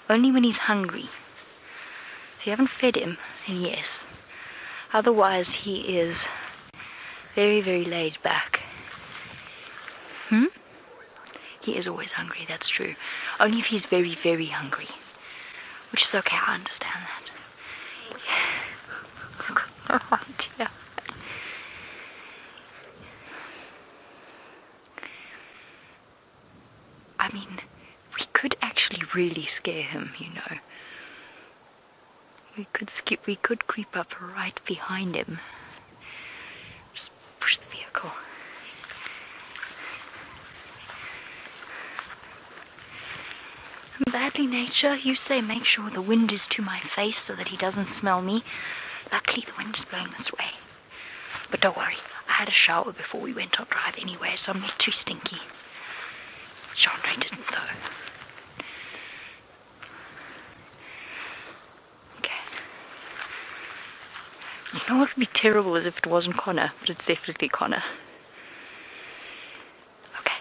only when he's hungry. If you haven't fed him, then yes. Otherwise, he is very, very laid back. He is always hungry, that's true. Only if he's very, very hungry. Which is okay, I understand that. Oh dear. I mean, we could actually actually really scare him, you know. We could creep up right behind him. Just push the vehicle. Badly nature, you say make sure the wind is to my face so that he doesn't smell me. Luckily the wind is blowing this way. But don't worry, I had a shower before we went on drive anyway, so I'm not too stinky. Chandra didn't though. Okay. You know what would be terrible is if it wasn't Connor, but it's definitely Connor. Okay.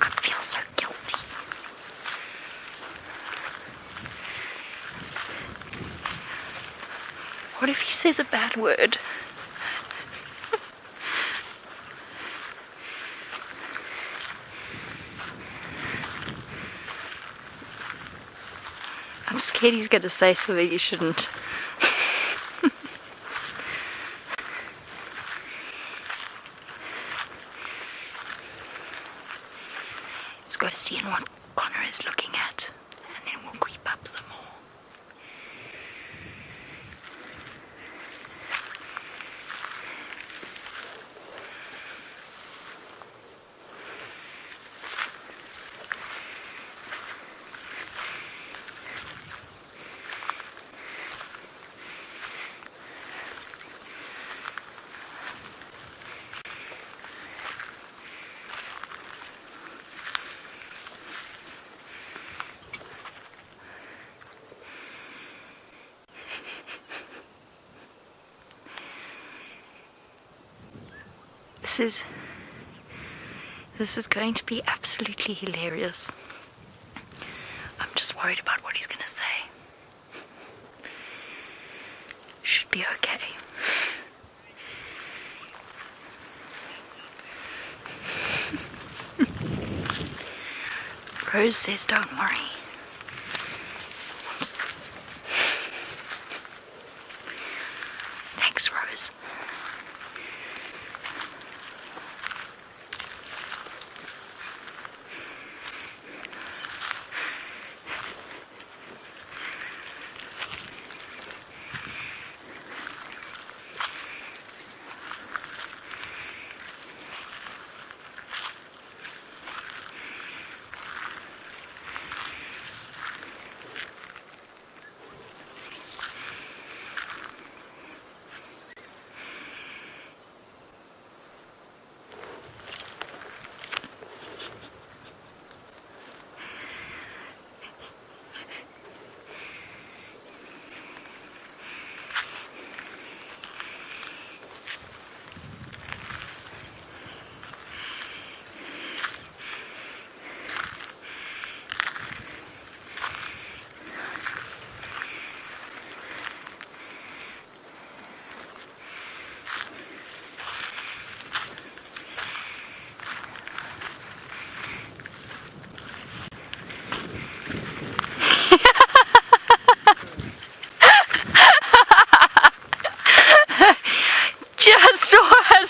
I feel so guilty. What if he says a bad word? I'm scared he's going to say something he shouldn't. Let's go see what Connor is looking at, and then we'll creep up some more. This is going to be absolutely hilarious. I'm just worried about what he's going to say. Should be okay. Rose says don't worry. Oops. Thanks, Rose.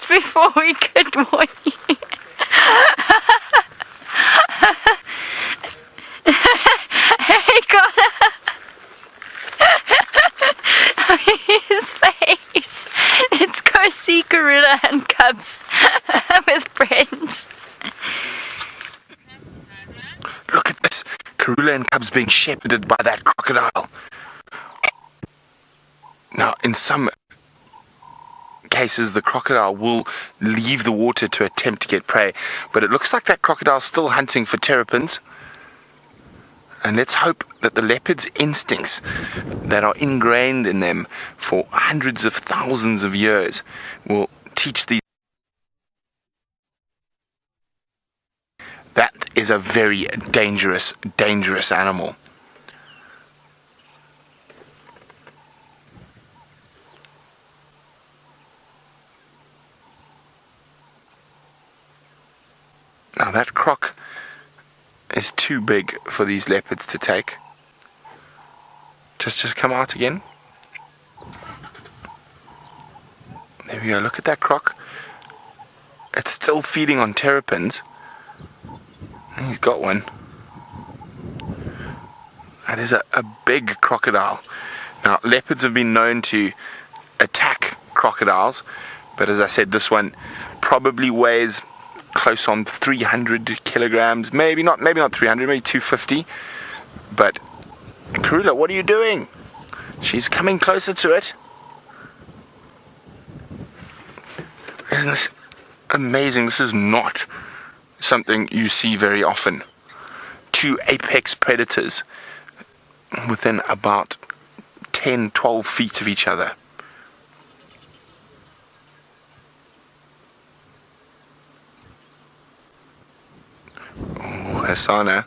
Before we could warn you. Hey, Connor. His face. Let's go see Karula and Cubs with Brent. Look at this. Karula and Cubs being shepherded by that crocodile. Now, in some cases, the crocodile will leave the water to attempt to get prey, but it looks like that crocodile's still hunting for terrapins. And let's hope that the leopard's instincts that are ingrained in them for hundreds of thousands of years will teach these. That is a very dangerous animal. Now that croc is too big for these leopards to take. Just come out again. There we go. Look at that croc. It's still feeding on terrapins. And he's got one. That is a big crocodile. Now, leopards have been known to attack crocodiles, but as I said, this one probably weighs close on 300 kilograms. Maybe not 300, maybe 250. But Karula, what are you doing? She's coming closer to it. Isn't this amazing? This is not something you see very often. Two apex predators within about 10, 12 feet of each other. Oh, Hosana.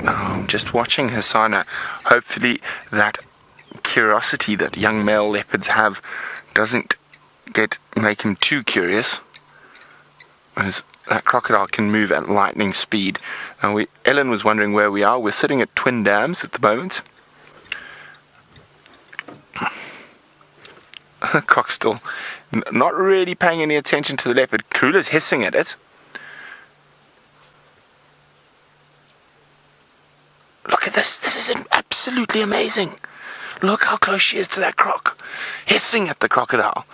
I'm just watching Hosana. Hopefully that curiosity that young male leopards have doesn't make him too curious, as that crocodile can move at lightning speed. Now, Ellen was wondering where we are. We're sitting at Twin Dams at the moment. The croc's still not really paying any attention to the leopard. Karula's hissing at it. Look at this. This is absolutely amazing. Look how close she is to that croc, hissing at the crocodile.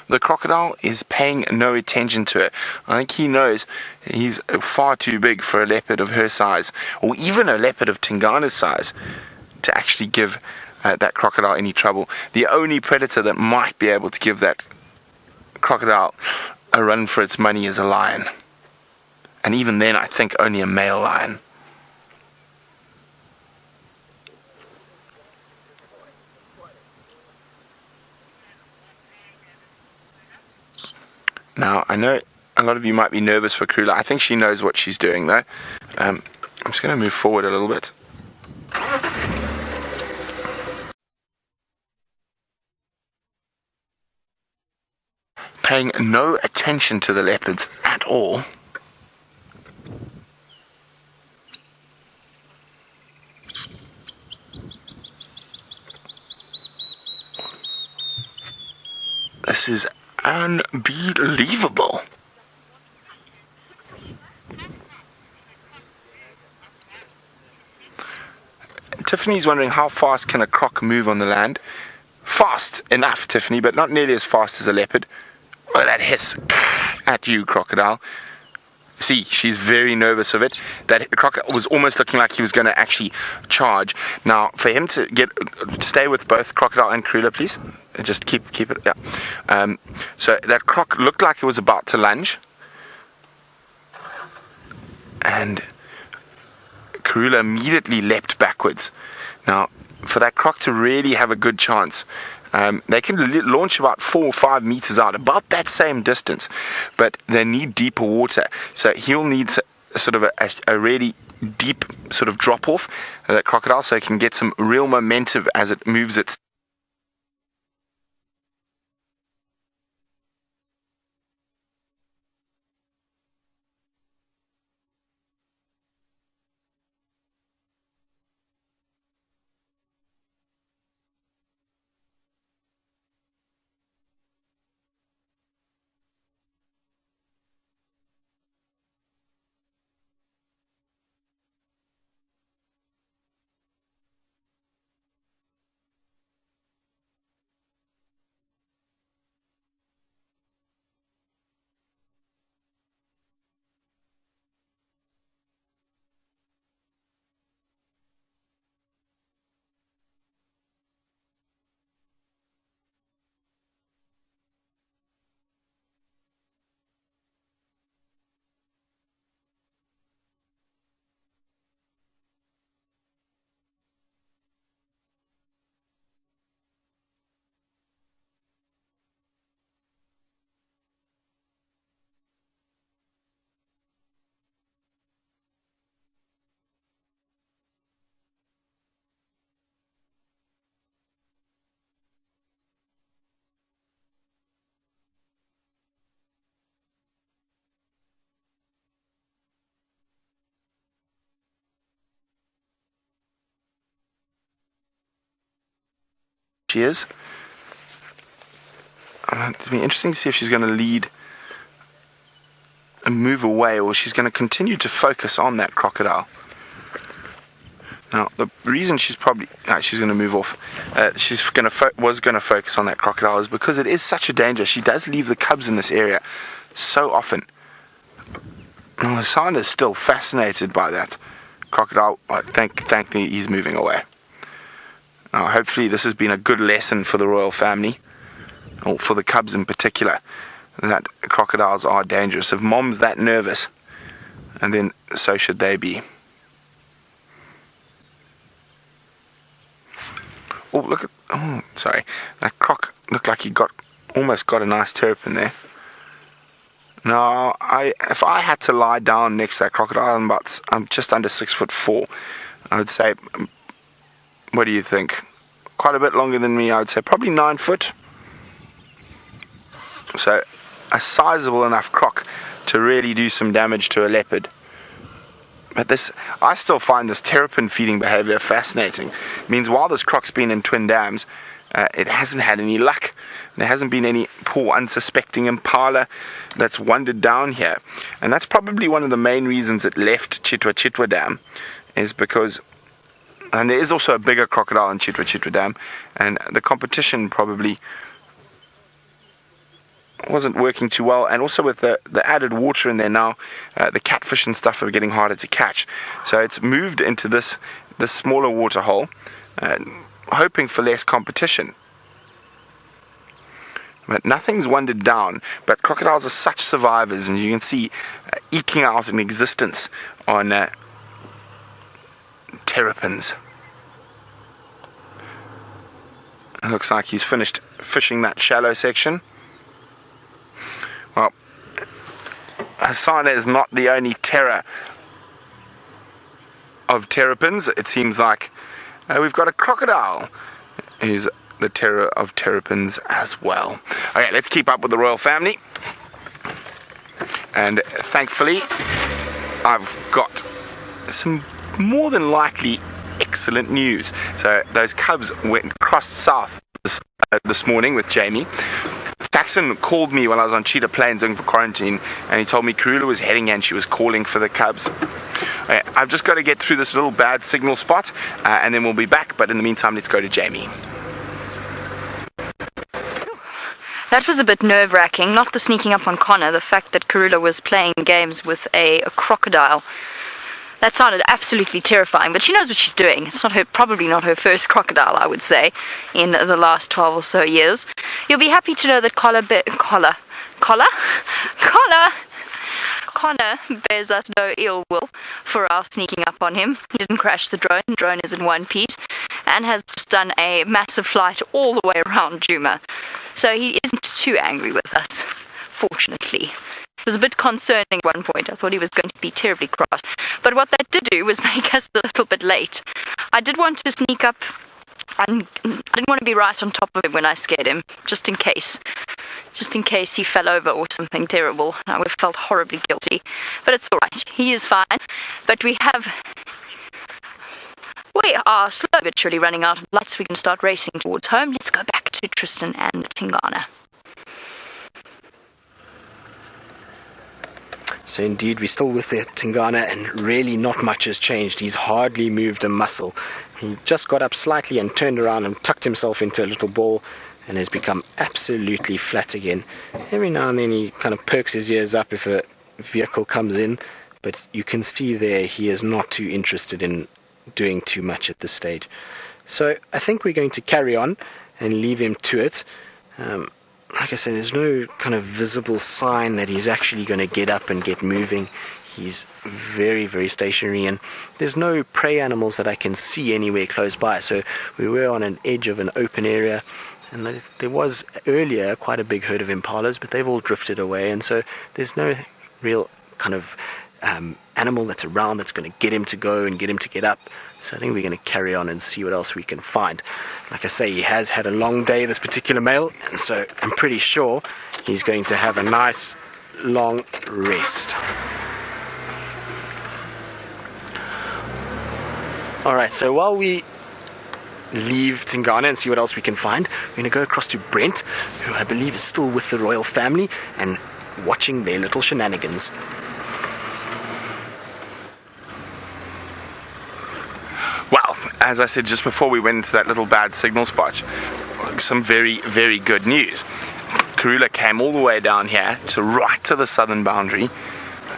The crocodile is paying no attention to it. I think he knows he's far too big for a leopard of her size, or even a leopard of Tingana's size, to actually give that crocodile any trouble. The only predator that might be able to give that crocodile a run for its money is a lion. And even then, I think only a male lion. Now, I know a lot of you might be nervous for Karula. I think she knows what she's doing, though. I'm just going to move forward a little bit. Paying no attention to the leopards at all. This is unbelievable. Tiffany's wondering how fast can a croc move on the land. Fast enough, Tiffany, but not nearly as fast as a leopard. Well, that hiss at you, crocodile. See, she's very nervous of it. That crocodile was almost looking like he was going to actually charge. Now, for him to stay with both crocodile and Karula, please. Just keep it. Yeah. So that croc looked like it was about to lunge, and Karula immediately leapt backwards. Now, for that croc to really have a good chance, they can launch about 4 or 5 meters out, about that same distance, but they need deeper water. So he'll need sort of a really deep sort of drop off, that crocodile, so it can get some real momentum as it moves its. she is. It'll be interesting to see if she's going to lead and move away, or she's going to continue to focus on that crocodile. Now, the reason she's probably she's going to move off, was going to focus on that crocodile, is because it is such a danger. She does leave the cubs in this area so often. Now, Hosana is still fascinated by that crocodile. Thankfully, he's moving away. Now, hopefully, this has been a good lesson for the royal family, or for the cubs in particular, that crocodiles are dangerous. If mom's that nervous, and then so should they be. Oh, look at, sorry, that croc looked like he almost got a nice terrapin there. Now, if I had to lie down next to that crocodile, I'm just under 6'4", I would say, what do you think? Quite a bit longer than me, I would say, probably 9 foot. So, a sizable enough croc to really do some damage to a leopard. But I still find this terrapin feeding behavior fascinating. It means while this croc's been in twin dams, it hasn't had any luck. There hasn't been any poor unsuspecting impala that's wandered down here. And that's probably one of the main reasons it left Chitwa Dam, is because, and there is also a bigger crocodile in Chitwa Dam, and the competition probably wasn't working too well, and also with the added water in there now, the catfish and stuff are getting harder to catch. So it's moved into this smaller water hole, hoping for less competition. But nothing's wandered down. But crocodiles are such survivors, and you can see eking out an existence on terrapins. It looks like he's finished fishing that shallow section. Well, Hosana is not the only terror of terrapins. It seems like we've got a crocodile who's the terror of terrapins as well. Okay, let's keep up with the royal family. And thankfully, I've got some more than likely excellent news. So those cubs crossed south this morning with Jamie. Saxon called me when I was on Cheetah Plains looking for quarantine, and he told me Karula was heading and she was calling for the cubs. I've just got to get through this little bad signal spot, and then we'll be back. But in the meantime, let's go to Jamie. That was a bit nerve-wracking, not the sneaking up on Connor, the fact that Karula was playing games with a crocodile. That sounded absolutely terrifying, but she knows what she's doing. It's probably not her first crocodile, I would say, in the last 12 or so years. You'll be happy to know that Connor bears us no ill will for our sneaking up on him. He didn't crash the drone. The drone is in one piece, and has just done a massive flight all the way around Djuma. So he isn't too angry with us, fortunately. It was a bit concerning at one point. I thought he was going to be terribly cross. But what that did do was make us a little bit late. I did want to sneak up, and I didn't want to be right on top of him when I scared him, just in case. Just in case he fell over or something terrible. I would have felt horribly guilty. But it's alright. He is fine. But we are slow but surely running out of lights. We can start racing towards home. Let's go back to Tristan and Tingana. So indeed, we're still with the Tingana, and really not much has changed. He's hardly moved a muscle. He just got up slightly and turned around and tucked himself into a little ball, and has become absolutely flat again. Every now and then he kind of perks his ears up if a vehicle comes in, but you can see there he is not too interested in doing too much at this stage. So I think we're going to carry on and leave him to it. Like I said, there's no kind of visible sign that he's actually going to get up and get moving. He's very, very stationary, and there's no prey animals that I can see anywhere close by. So we were on an edge of an open area, and there was earlier quite a big herd of impalas, but they've all drifted away, and so there's no real kind of animal that's around that's going to get him to go and get him to get up. So I think we're going to carry on and see what else we can find. Like I say, he has had a long day, this particular male, and so I'm pretty sure he's going to have a nice long rest. Alright, so while we leave Tingana and see what else we can find. We're going to go across to Brent, who I believe is still with the royal family and watching their little shenanigans. Well, as I said just before we went into that little bad signal spot, some very, very good news. Karula came all the way down here to right to the southern boundary,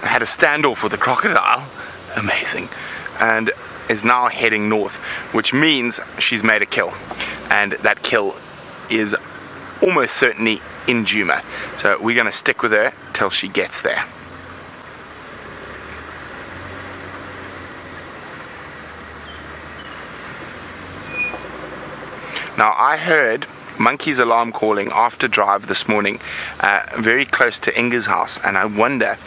had a standoff with a crocodile, amazing, and is now heading north, which means she's made a kill, and that kill is almost certainly in Djuma. So we're going to stick with her till she gets there. Now I heard Monkey's alarm calling after drive this morning, very close to Inga's house, and I wonder,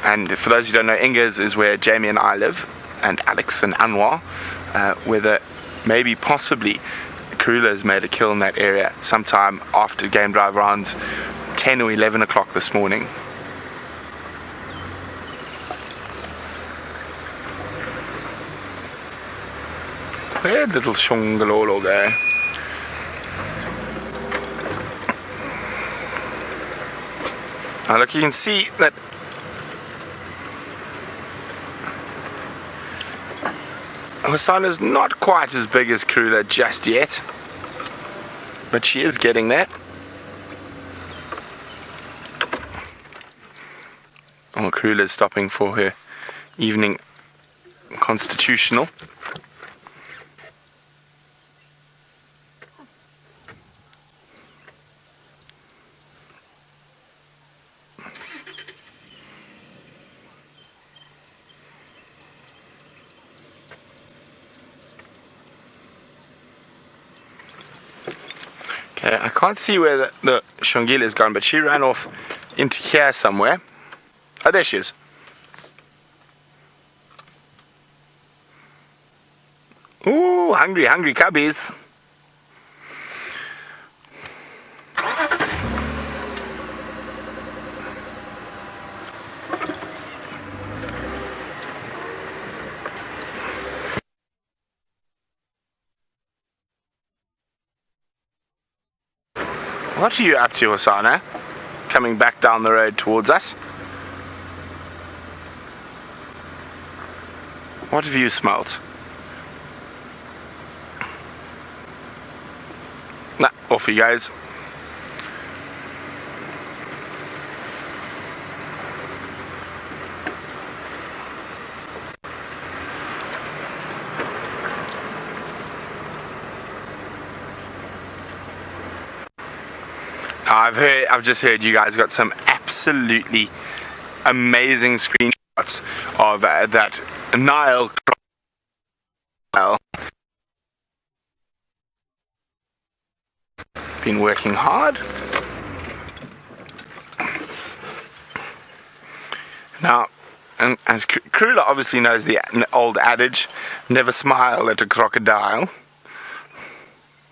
and for those who don't know, Inga's is where Jamie and I live, and Alex and Anwar, whether maybe possibly Karula has made a kill in that area sometime after game drive around 10 or 11 o'clock this morning. There, little Xogile there. Now look, you can see that Hosana is not quite as big as Karula just yet, but she is getting there. Oh, Karula is stopping for her evening constitutional. Okay, I can't see where the Xogile is gone, but she ran off into here somewhere. Oh, there she is. Ooh, hungry, hungry cubbies. What are you up to, Hosana? Coming back down the road towards us? What have you smelt? Nah, off he goes. I've just heard you guys got some absolutely amazing screenshots of that Nile crocodile. Been working hard. Now, and as Karula obviously knows the old adage, never smile at a crocodile.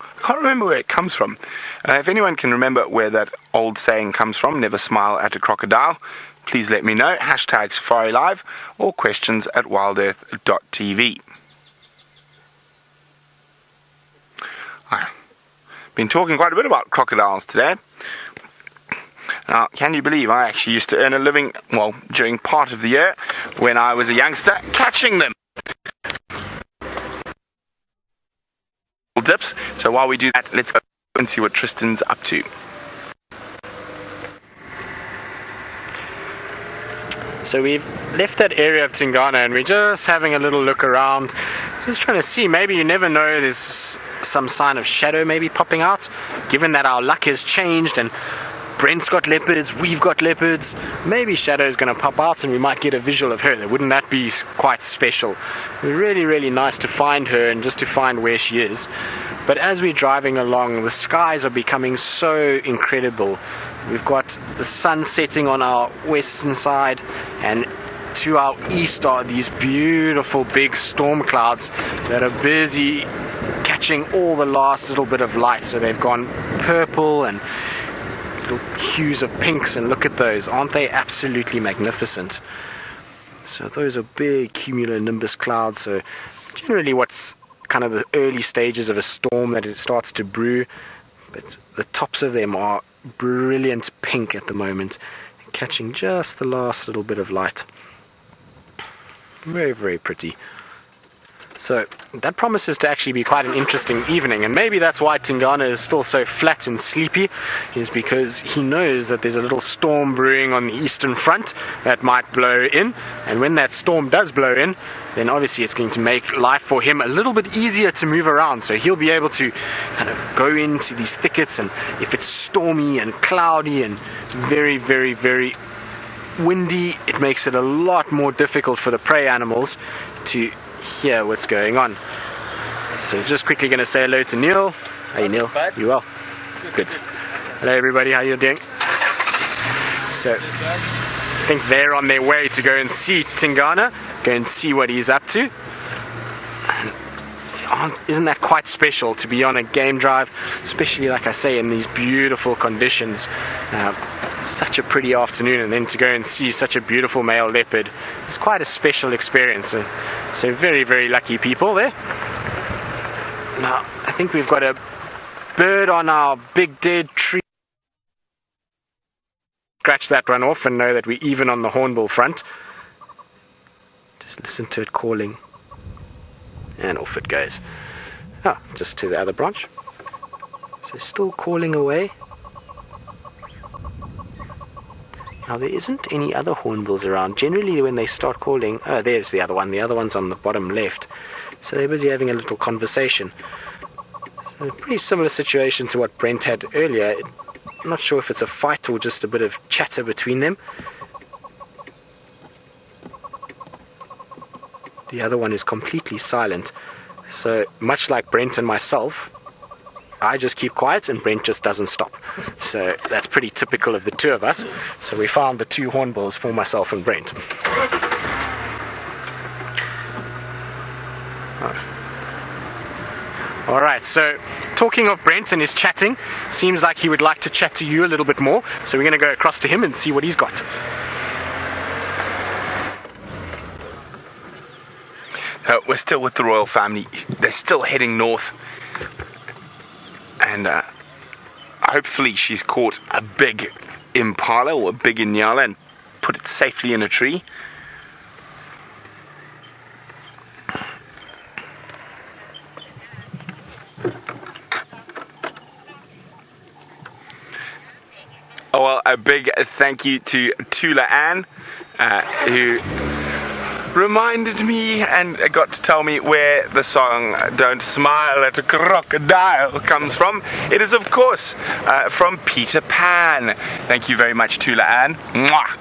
I can't remember where it comes from. If anyone can remember where that old saying comes from, never smile at a crocodile, please let me know. Hashtag Safari Live or questions at WildEarthTV. I've been talking quite a bit about crocodiles today. Now, can you believe I actually used to earn a living, well, during part of the year when I was a youngster, catching them. Dips. So while we do that, let's go and see what Tristan's up to. So we've left that area of Tingana and we're just having a little look around, just trying to see, maybe you never know, there's some sign of shadow maybe popping out, given that our luck has changed and Brent's got leopards, we've got leopards, maybe Shadow's going to pop out and we might get a visual of her. Wouldn't that be quite special? It would be really, really nice to find her and just to find where she is. But as we're driving along, the skies are becoming so incredible. We've got the sun setting on our western side, and to our east are these beautiful big storm clouds that are busy catching all the last little bit of light. So they've gone purple and hues of pinks, and look at those, aren't they absolutely magnificent? So those are big cumulonimbus clouds. So generally what's kind of the early stages of a storm that it starts to brew, but the tops of them are brilliant pink at the moment, catching just the last little bit of light. Very, very pretty. So that promises to actually be quite an interesting evening, and maybe that's why Tingana is still so flat and sleepy, is because he knows that there's a little storm brewing on the eastern front that might blow in, and when that storm does blow in, then obviously it's going to make life for him a little bit easier to move around. So he'll be able to kind of go into these thickets, and if it's stormy and cloudy and very, very, very windy, it makes it a lot more difficult for the prey animals to hear what's going on. So just quickly going to say hello to Neil. Hey Neil, you well? Good. Hello everybody, how you doing? So I think they're on their way to go and see Tingana, go and see what he's up to. And isn't that quite special to be on a game drive, especially like I say in these beautiful conditions, such a pretty afternoon, and then to go and see such a beautiful male leopard. It's quite a special experience. So very, very lucky people there. Now I think we've got a bird on our big dead tree. Scratch that one off and know that we're even on the hornbill front. Just listen to it calling. And off it goes. Oh, just to the other branch. So still calling away. Now there isn't any other hornbills around. Generally when they start calling, oh there's the other one. The other one's on the bottom left. So they're busy having a little conversation. So a pretty similar situation to what Brent had earlier. I'm not sure if it's a fight or just a bit of chatter between them. The other one is completely silent. So much like Brent and myself, I just keep quiet and Brent just doesn't stop. So that's pretty typical of the two of us. So we found the two hornbills for myself and Brent. Alright, so talking of Brent and his chatting, seems like he would like to chat to you a little bit more. So we're going to go across to him and see what he's got. We're still with the royal family. They're still heading north. And hopefully she's caught a big impala or a big inyala and put it safely in a tree. Oh, well, a big thank you to Tula Ann, who reminded me and got to tell me where the song "Don't Smile at a Crocodile" comes from. It is, of course, from Peter Pan. Thank you very much, Tula Ann. Mwah!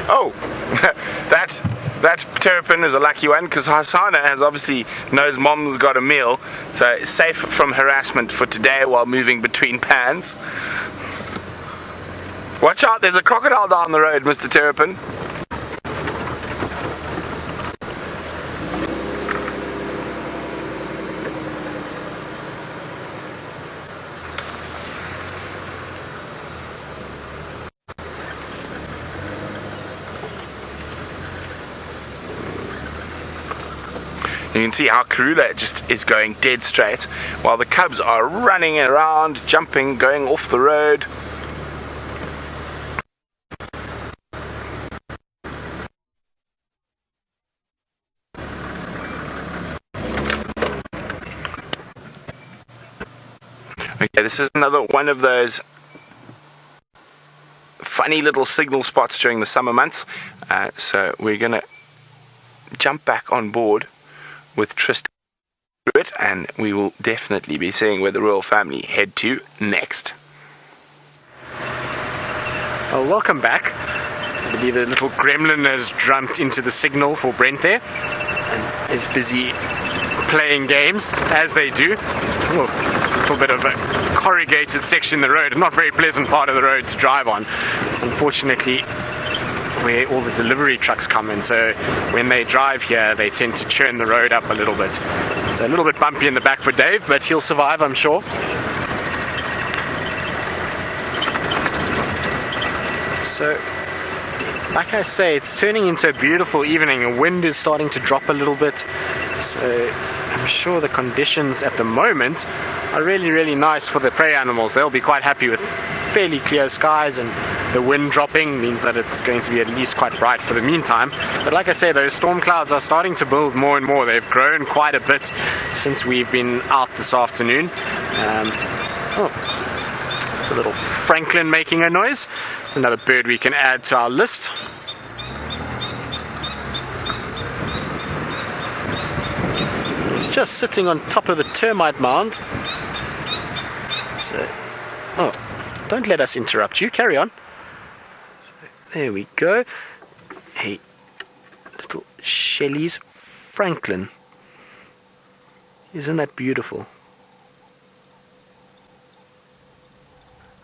Oh, that terrapin is a lucky one, because Hosana has obviously knows mom's got a meal, so safe from harassment for today while moving between pans. Watch out, there's a crocodile down the road, Mr. Terrapin. You can see how Karula just is going dead straight, while the cubs are running around, jumping, going off the road. Okay, this is another one of those funny little signal spots during the summer months. So we're going to jump back on board with Tristan, and we will definitely be seeing where the royal family head to next. Well, welcome back. I believe the little gremlin has jumped into the signal for Brent there and is busy playing games, as they do. Oh, a little bit of a corrugated section of the road, a not very pleasant part of the road to drive on. It's unfortunately where all the delivery trucks come in, so when they drive here they tend to churn the road up a little bit. So a little bit bumpy in the back for Dave, but he'll survive, I'm sure. So like I say, it's turning into a beautiful evening. The wind is starting to drop a little bit, so I'm sure the conditions at the moment are really, really nice for the prey animals. They'll be quite happy with fairly clear skies, and the wind dropping means that it's going to be at least quite bright for the meantime. But like I say, those storm clouds are starting to build more and more. They've grown quite a bit since we've been out this afternoon. It's a little Franklin making a noise. It's another bird we can add to our list. He's just sitting on top of the termite mound. So, don't let us interrupt you. Carry on. So, there we go. A little Shelley's Franklin. Isn't that beautiful?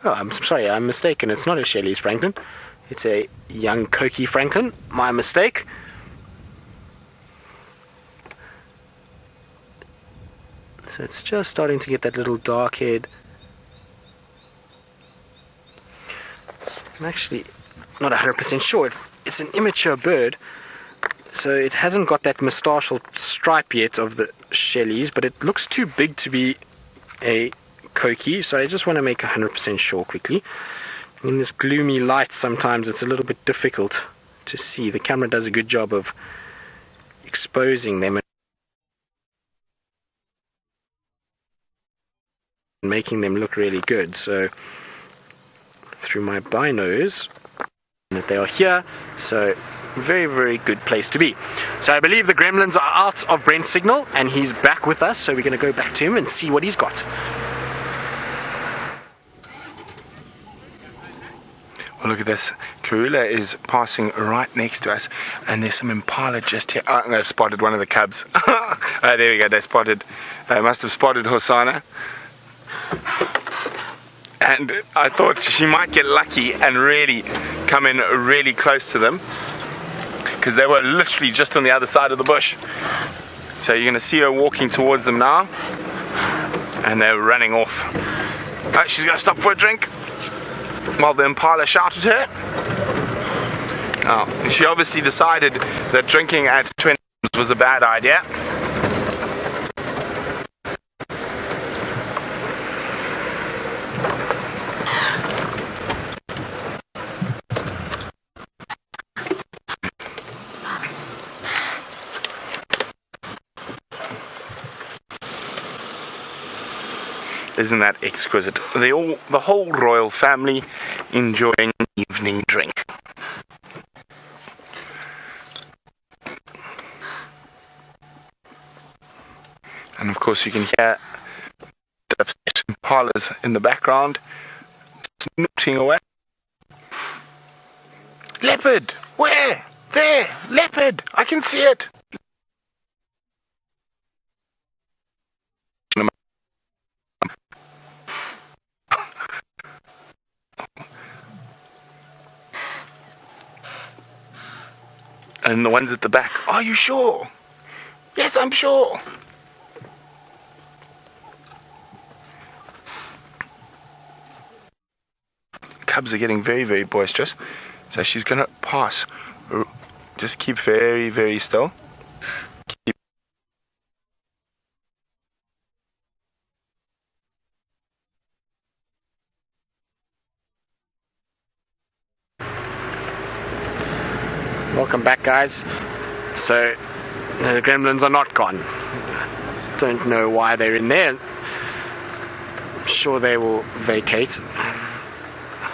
Oh, I'm sorry, I'm mistaken. It's not a Shelley's Franklin. It's a young Coqui Franklin. My mistake. So it's just starting to get that little dark head. I'm actually not 100% sure. It's an immature bird, so it hasn't got that moustachial stripe yet of the Shelleys, but it looks too big to be a Coqui, so I just want to make 100% sure quickly. In this gloomy light, sometimes it's a little bit difficult to see. The camera does a good job of exposing them and making them look really good. So through my binos, that they are here, so very, very good place to be. So I believe the gremlins are out of Brent's signal and he's back with us, so we're going to go back to him and see what he's got. Well, look at this. Karula is passing right next to us, and there's some impala just here. Oh, they've spotted one of the cubs. There we go. They must have spotted Hosana. And I thought she might get lucky and really come in really close to them, because they were literally just on the other side of the bush. So you're going to see her walking towards them now, and they're running off. Oh, she's going to stop for a drink while the impala shouted her. Oh, she obviously decided that drinking at 20 was a bad idea. Isn't that exquisite? The whole royal family enjoying an evening drink. And of course you can hear the upset impalas in the background snorting away. Leopard! Where? There! Leopard! I can see it! And the ones at the back, are you sure? Yes, I'm sure. Cubs are getting very, very boisterous. So she's going to pass. Just keep very, very still. Keep. Welcome back, guys. So the gremlins are not gone. Don't know why they're in there. I'm sure they will vacate.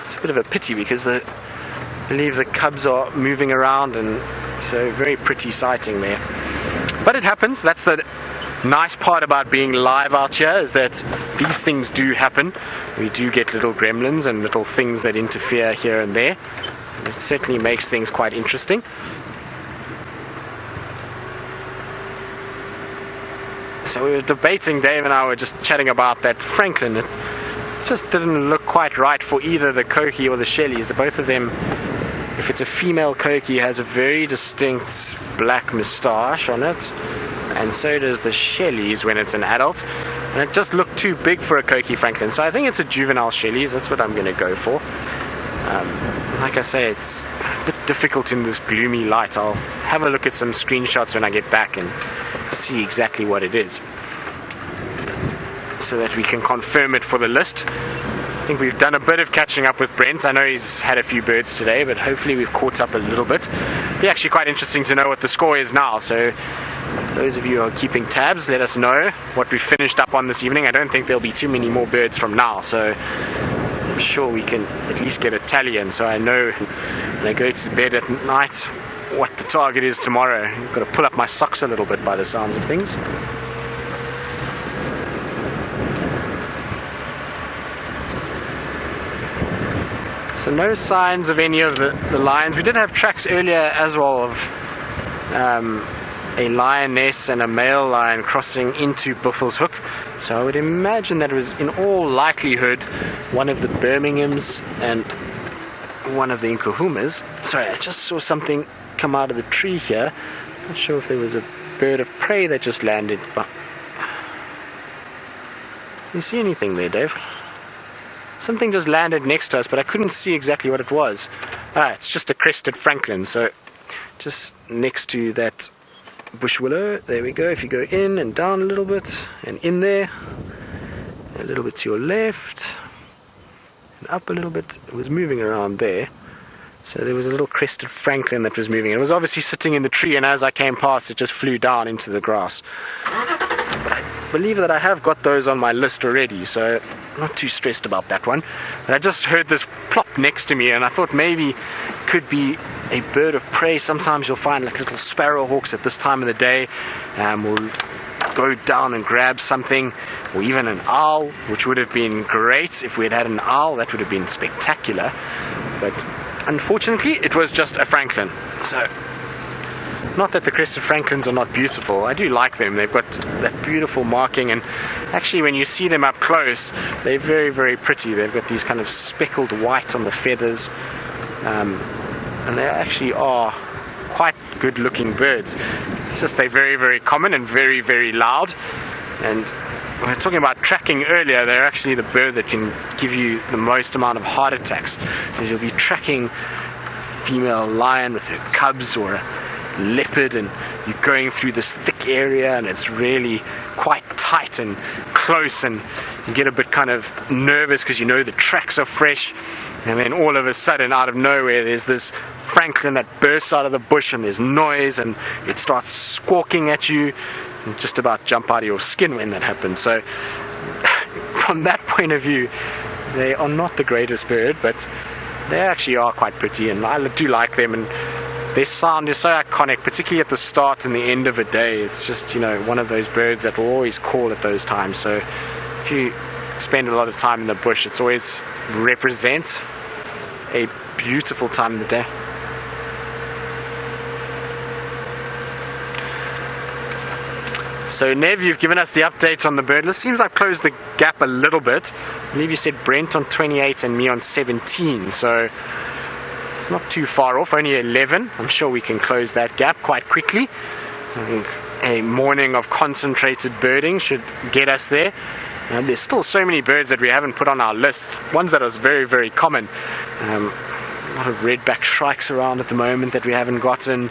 It's a bit of a pity because I believe the cubs are moving around, and so very pretty sighting there. But it happens. That's the nice part about being live out here, is that these things do happen. We do get little gremlins and little things that interfere here and there. It certainly makes things quite interesting. So we were debating, Dave and I were just chatting about that Franklin. It just didn't look quite right for either the Coqui or the Shelleys. Both of them, if it's a female Coqui, has a very distinct black moustache on it, and so does the Shelleys when it's an adult. And it just looked too big for a Coqui Franklin. So I think it's a juvenile Shelleys. That's what I'm going to go for. Like I say, it's a bit difficult in this gloomy light. I'll have a look at some screenshots when I get back and see exactly what it is, so that we can confirm it for the list. I think we've done a bit of catching up with Brent. I know he's had a few birds today, but hopefully we've caught up a little bit. It'd be actually quite interesting to know what the score is now, so those of you who are keeping tabs, let us know what we finished up on this evening. I don't think there'll be too many more birds from now, so I'm sure we can at least get a tally in, so I know when I go to bed at night what the target is tomorrow. I've got to pull up my socks a little bit by the sounds of things. So no signs of any of the lions. We did have tracks earlier as well of a lioness and a male lion crossing into Buffel's Hook. So I would imagine that it was in all likelihood one of the Birminghams and one of the Nkuhumas. Sorry, I just saw something come out of the tree here. Not sure if there was a bird of prey that just landed. But you see anything there, Dave? Something just landed next to us, but I couldn't see exactly what it was. It's just a crested francolin, so just next to that bush willow. There we go. If you go in and down a little bit, and in there, a little bit to your left, and up a little bit. It was moving around there. So there was a little crested francolin that was moving. It was obviously sitting in the tree, and as I came past, it just flew down into the grass. But I believe that I have got those on my list already, so I'm not too stressed about that one. But I just heard this plop next to me, and I thought maybe it could be a bird of prey. Sometimes you'll find like little sparrowhawks at this time of the day. Will go down and grab something, or even an owl, which would have been great if we had had an owl. That would have been spectacular. But unfortunately, it was just a francolin. So, not that the crested francolins are not beautiful. I do like them. They've got that beautiful marking, and actually when you see them up close, they're very, very pretty. They've got these kind of speckled white on the feathers, and they actually are quite good looking birds. It's just they're very, very common and very, very loud. And we were talking about tracking earlier. They're actually the bird that can give you the most amount of heart attacks, because you'll be tracking a female lion with her cubs, or a leopard, and you're going through this thick area, and it's really quite tight and close, and you get a bit kind of nervous because you know the tracks are fresh, and then all of a sudden, out of nowhere, there's this francolin that bursts out of the bush, and there's noise, and it starts squawking at you, and just about jump out of your skin when that happens. So from that point of view, they are not the greatest bird, but they actually are quite pretty, and I do like them, and their sound is so iconic, particularly at the start and the end of a day. It's just, you know, one of those birds that will always call at those times. So if you spend a lot of time in the bush, it's always represents a beautiful time of the day. So Nev, you've given us the update on the bird list. Seems I've closed the gap a little bit. I believe you said Brent on 28 and me on 17, so it's not too far off, only 11. I'm sure we can close that gap quite quickly. I think a morning of concentrated birding should get us there. There's still so many birds that we haven't put on our list. Ones that are very, very common. A lot of redback shrikes around at the moment that we haven't gotten.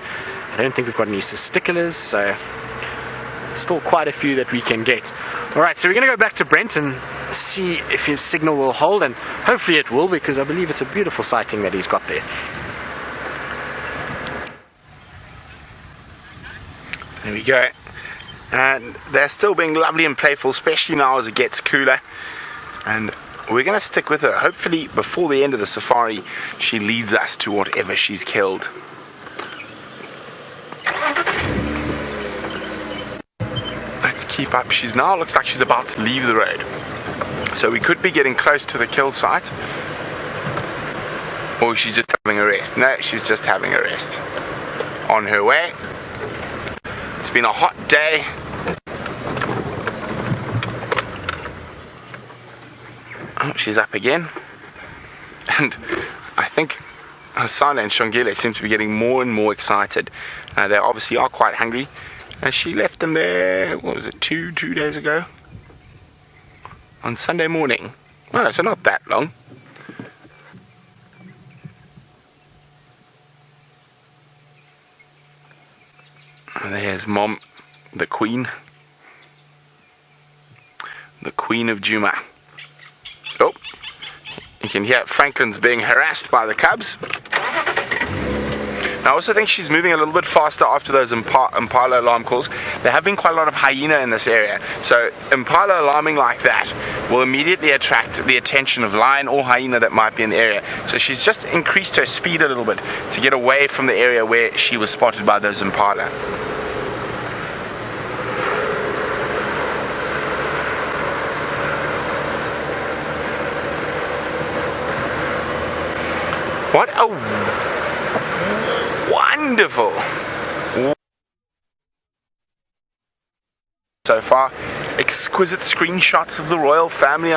I don't think we've got any cisticulars, so still quite a few that we can get. Alright, so we're going to go back to Brent and see if his signal will hold, and hopefully it will, because I believe it's a beautiful sighting that he's got there. There we go. And they're still being lovely and playful, especially now as it gets cooler. And we're going to stick with her. Hopefully before the end of the safari she leads us to whatever she's killed. Let's keep up. She's now looks like she's about to leave the road. So we could be getting close to the kill site. Or she's just having a rest. No, she's just having a rest. On her way. It's been a hot day. Oh, she's up again. And I think Hosana and Xogile seem to be getting more and more excited. They obviously are quite hungry. And she left them there, what was it, two days ago? On Sunday morning. Oh, so not that long. And there's Mom, the queen of Djuma. Oh, you can hear Franklin's being harassed by the cubs. I also think she's moving a little bit faster after those impala alarm calls. There have been quite a lot of hyena in this area, so impala alarming like that will immediately attract the attention of lion or hyena that might be in the area. So she's just increased her speed a little bit to get away from the area where she was spotted by those impala. What a wonderful so far. Exquisite screenshots of the royal family.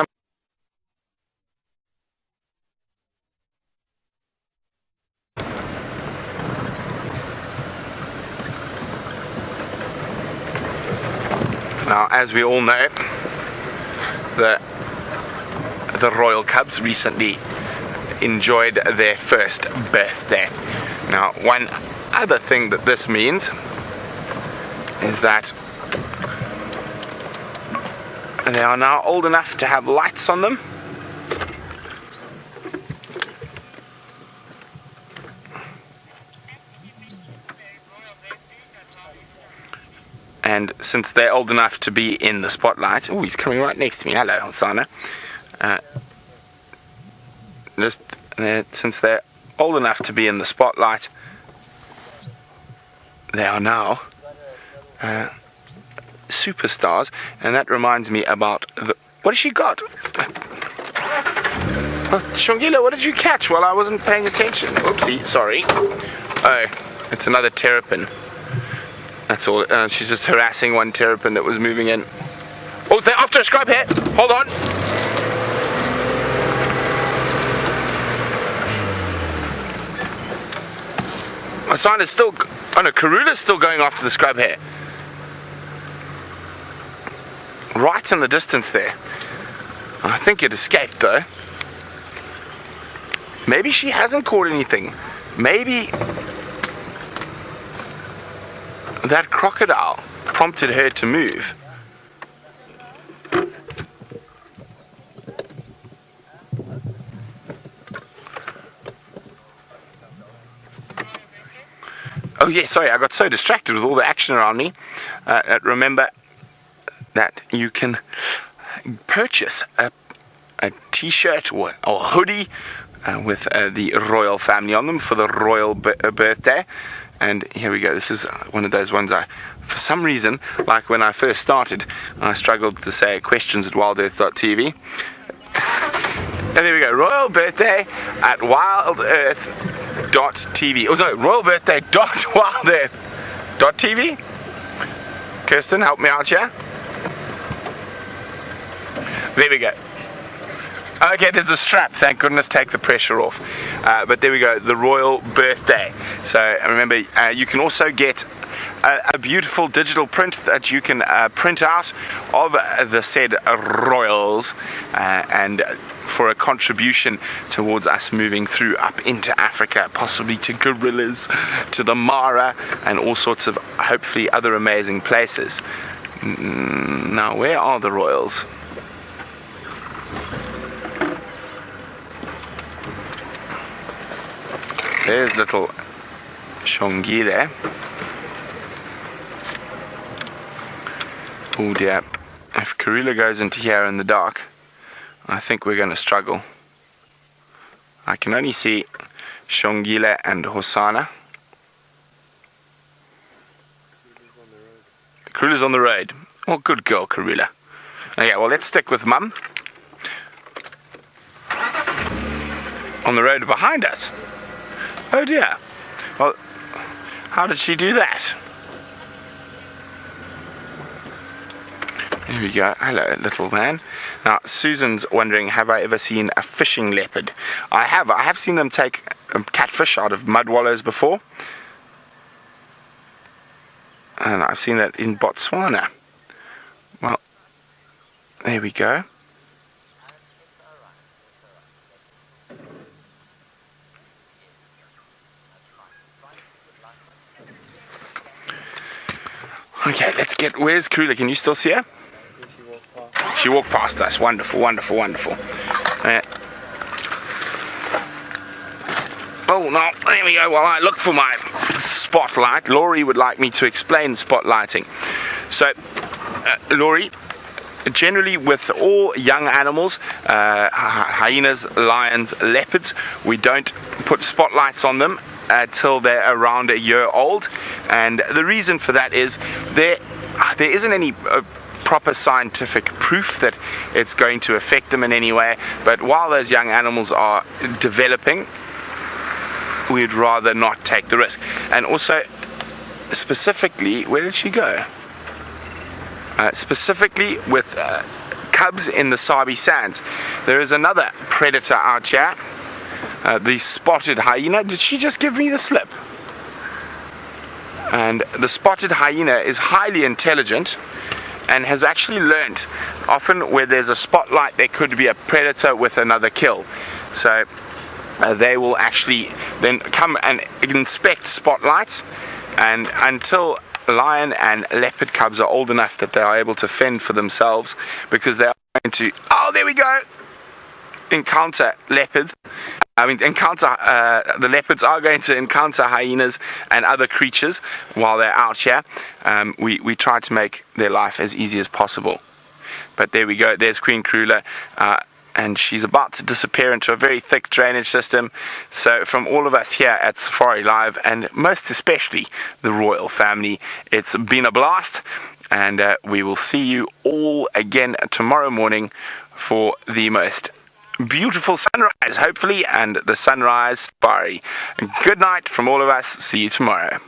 Now, as we all know, the royal cubs recently enjoyed their first birthday. Now, one other thing that this means is that they are now old enough to have lights on them. And since they're old enough to be in the spotlight, oh, he's coming right next to me. Hello, Hosana. Since they're old enough to be in the spotlight, they are now superstars. And that reminds me about what has she got? Oh, Xogile, what did you catch while I wasn't paying attention? Oopsie, sorry. Oh, it's another terrapin. That's all. She's just harassing one terrapin that was moving in. Oh, they're after a scrub here. Hold on. Hosana's still, oh no, Karula's still going after the scrub hare. Right in the distance there. I think it escaped though. Maybe she hasn't caught anything. Maybe that crocodile prompted her to move. Oh yes, sorry, I got so distracted with all the action around me. Remember that you can purchase a t-shirt or a hoodie with the royal family on them for the royal birthday. And here we go. This is one of those ones for some reason, like when I first started, I struggled to say questions at WildEarthTV. And there we go, royal birthday at WildEarthTV. Oh no, royal birthday.wildearth.tv. Kirsten, help me out here. There we go. Okay, there's a strap, thank goodness, take the pressure off. But there we go, the royal birthday. So remember, you can also get a beautiful digital print that you can print out of the said royals, and for a contribution towards us moving through up into Africa, possibly to gorillas, to the Mara, and all sorts of hopefully other amazing places. Now, where are the royals? There's little Xogile. Oh dear. If Karula goes into here in the dark, I think we're going to struggle. I can only see Xogile and Hosana. Karula's on the road. Oh, good girl, Karula. Okay, well, let's stick with Mum. On the road behind us. Oh dear. Well, how did she do that? There we go. Hello, little man. Now, Susan's wondering, have I ever seen a fishing leopard? I have. I have seen them take catfish out of mud wallows before. And I've seen that in Botswana. Well, there we go. Okay, let's get, where's Karula? Can you still see her? She walked past us. Wonderful, wonderful, wonderful. Oh, no, there we go. While I look for my spotlight, Laurie would like me to explain spotlighting. So, Laurie, generally with all young animals, hyenas, lions, leopards, we don't put spotlights on them until they're around a year old. And the reason for that is there isn't any proper scientific proof that it's going to affect them in any way, but while those young animals are developing, we'd rather not take the risk. And also, specifically, where did she go? Specifically with cubs in the Sabi Sands, there is another predator out here, the spotted hyena. Did she just give me the slip? And the spotted hyena is highly intelligent and has actually learned, often where there's a spotlight there could be a predator with another kill. So they will actually then come and inspect spotlights, and until lion and leopard cubs are old enough that they are able to fend for themselves, because they are going to, oh, there we go, encounter leopards. The leopards are going to encounter hyenas and other creatures while they're out here. We try to make their life as easy as possible. But there we go, there's Queen Karula, and she's about to disappear into a very thick drainage system. So from all of us here at Safari Live, and most especially the royal family, it's been a blast, and we will see you all again tomorrow morning for the most beautiful sunrise, hopefully, and the sunrise safari. Good night from all of us. See you tomorrow.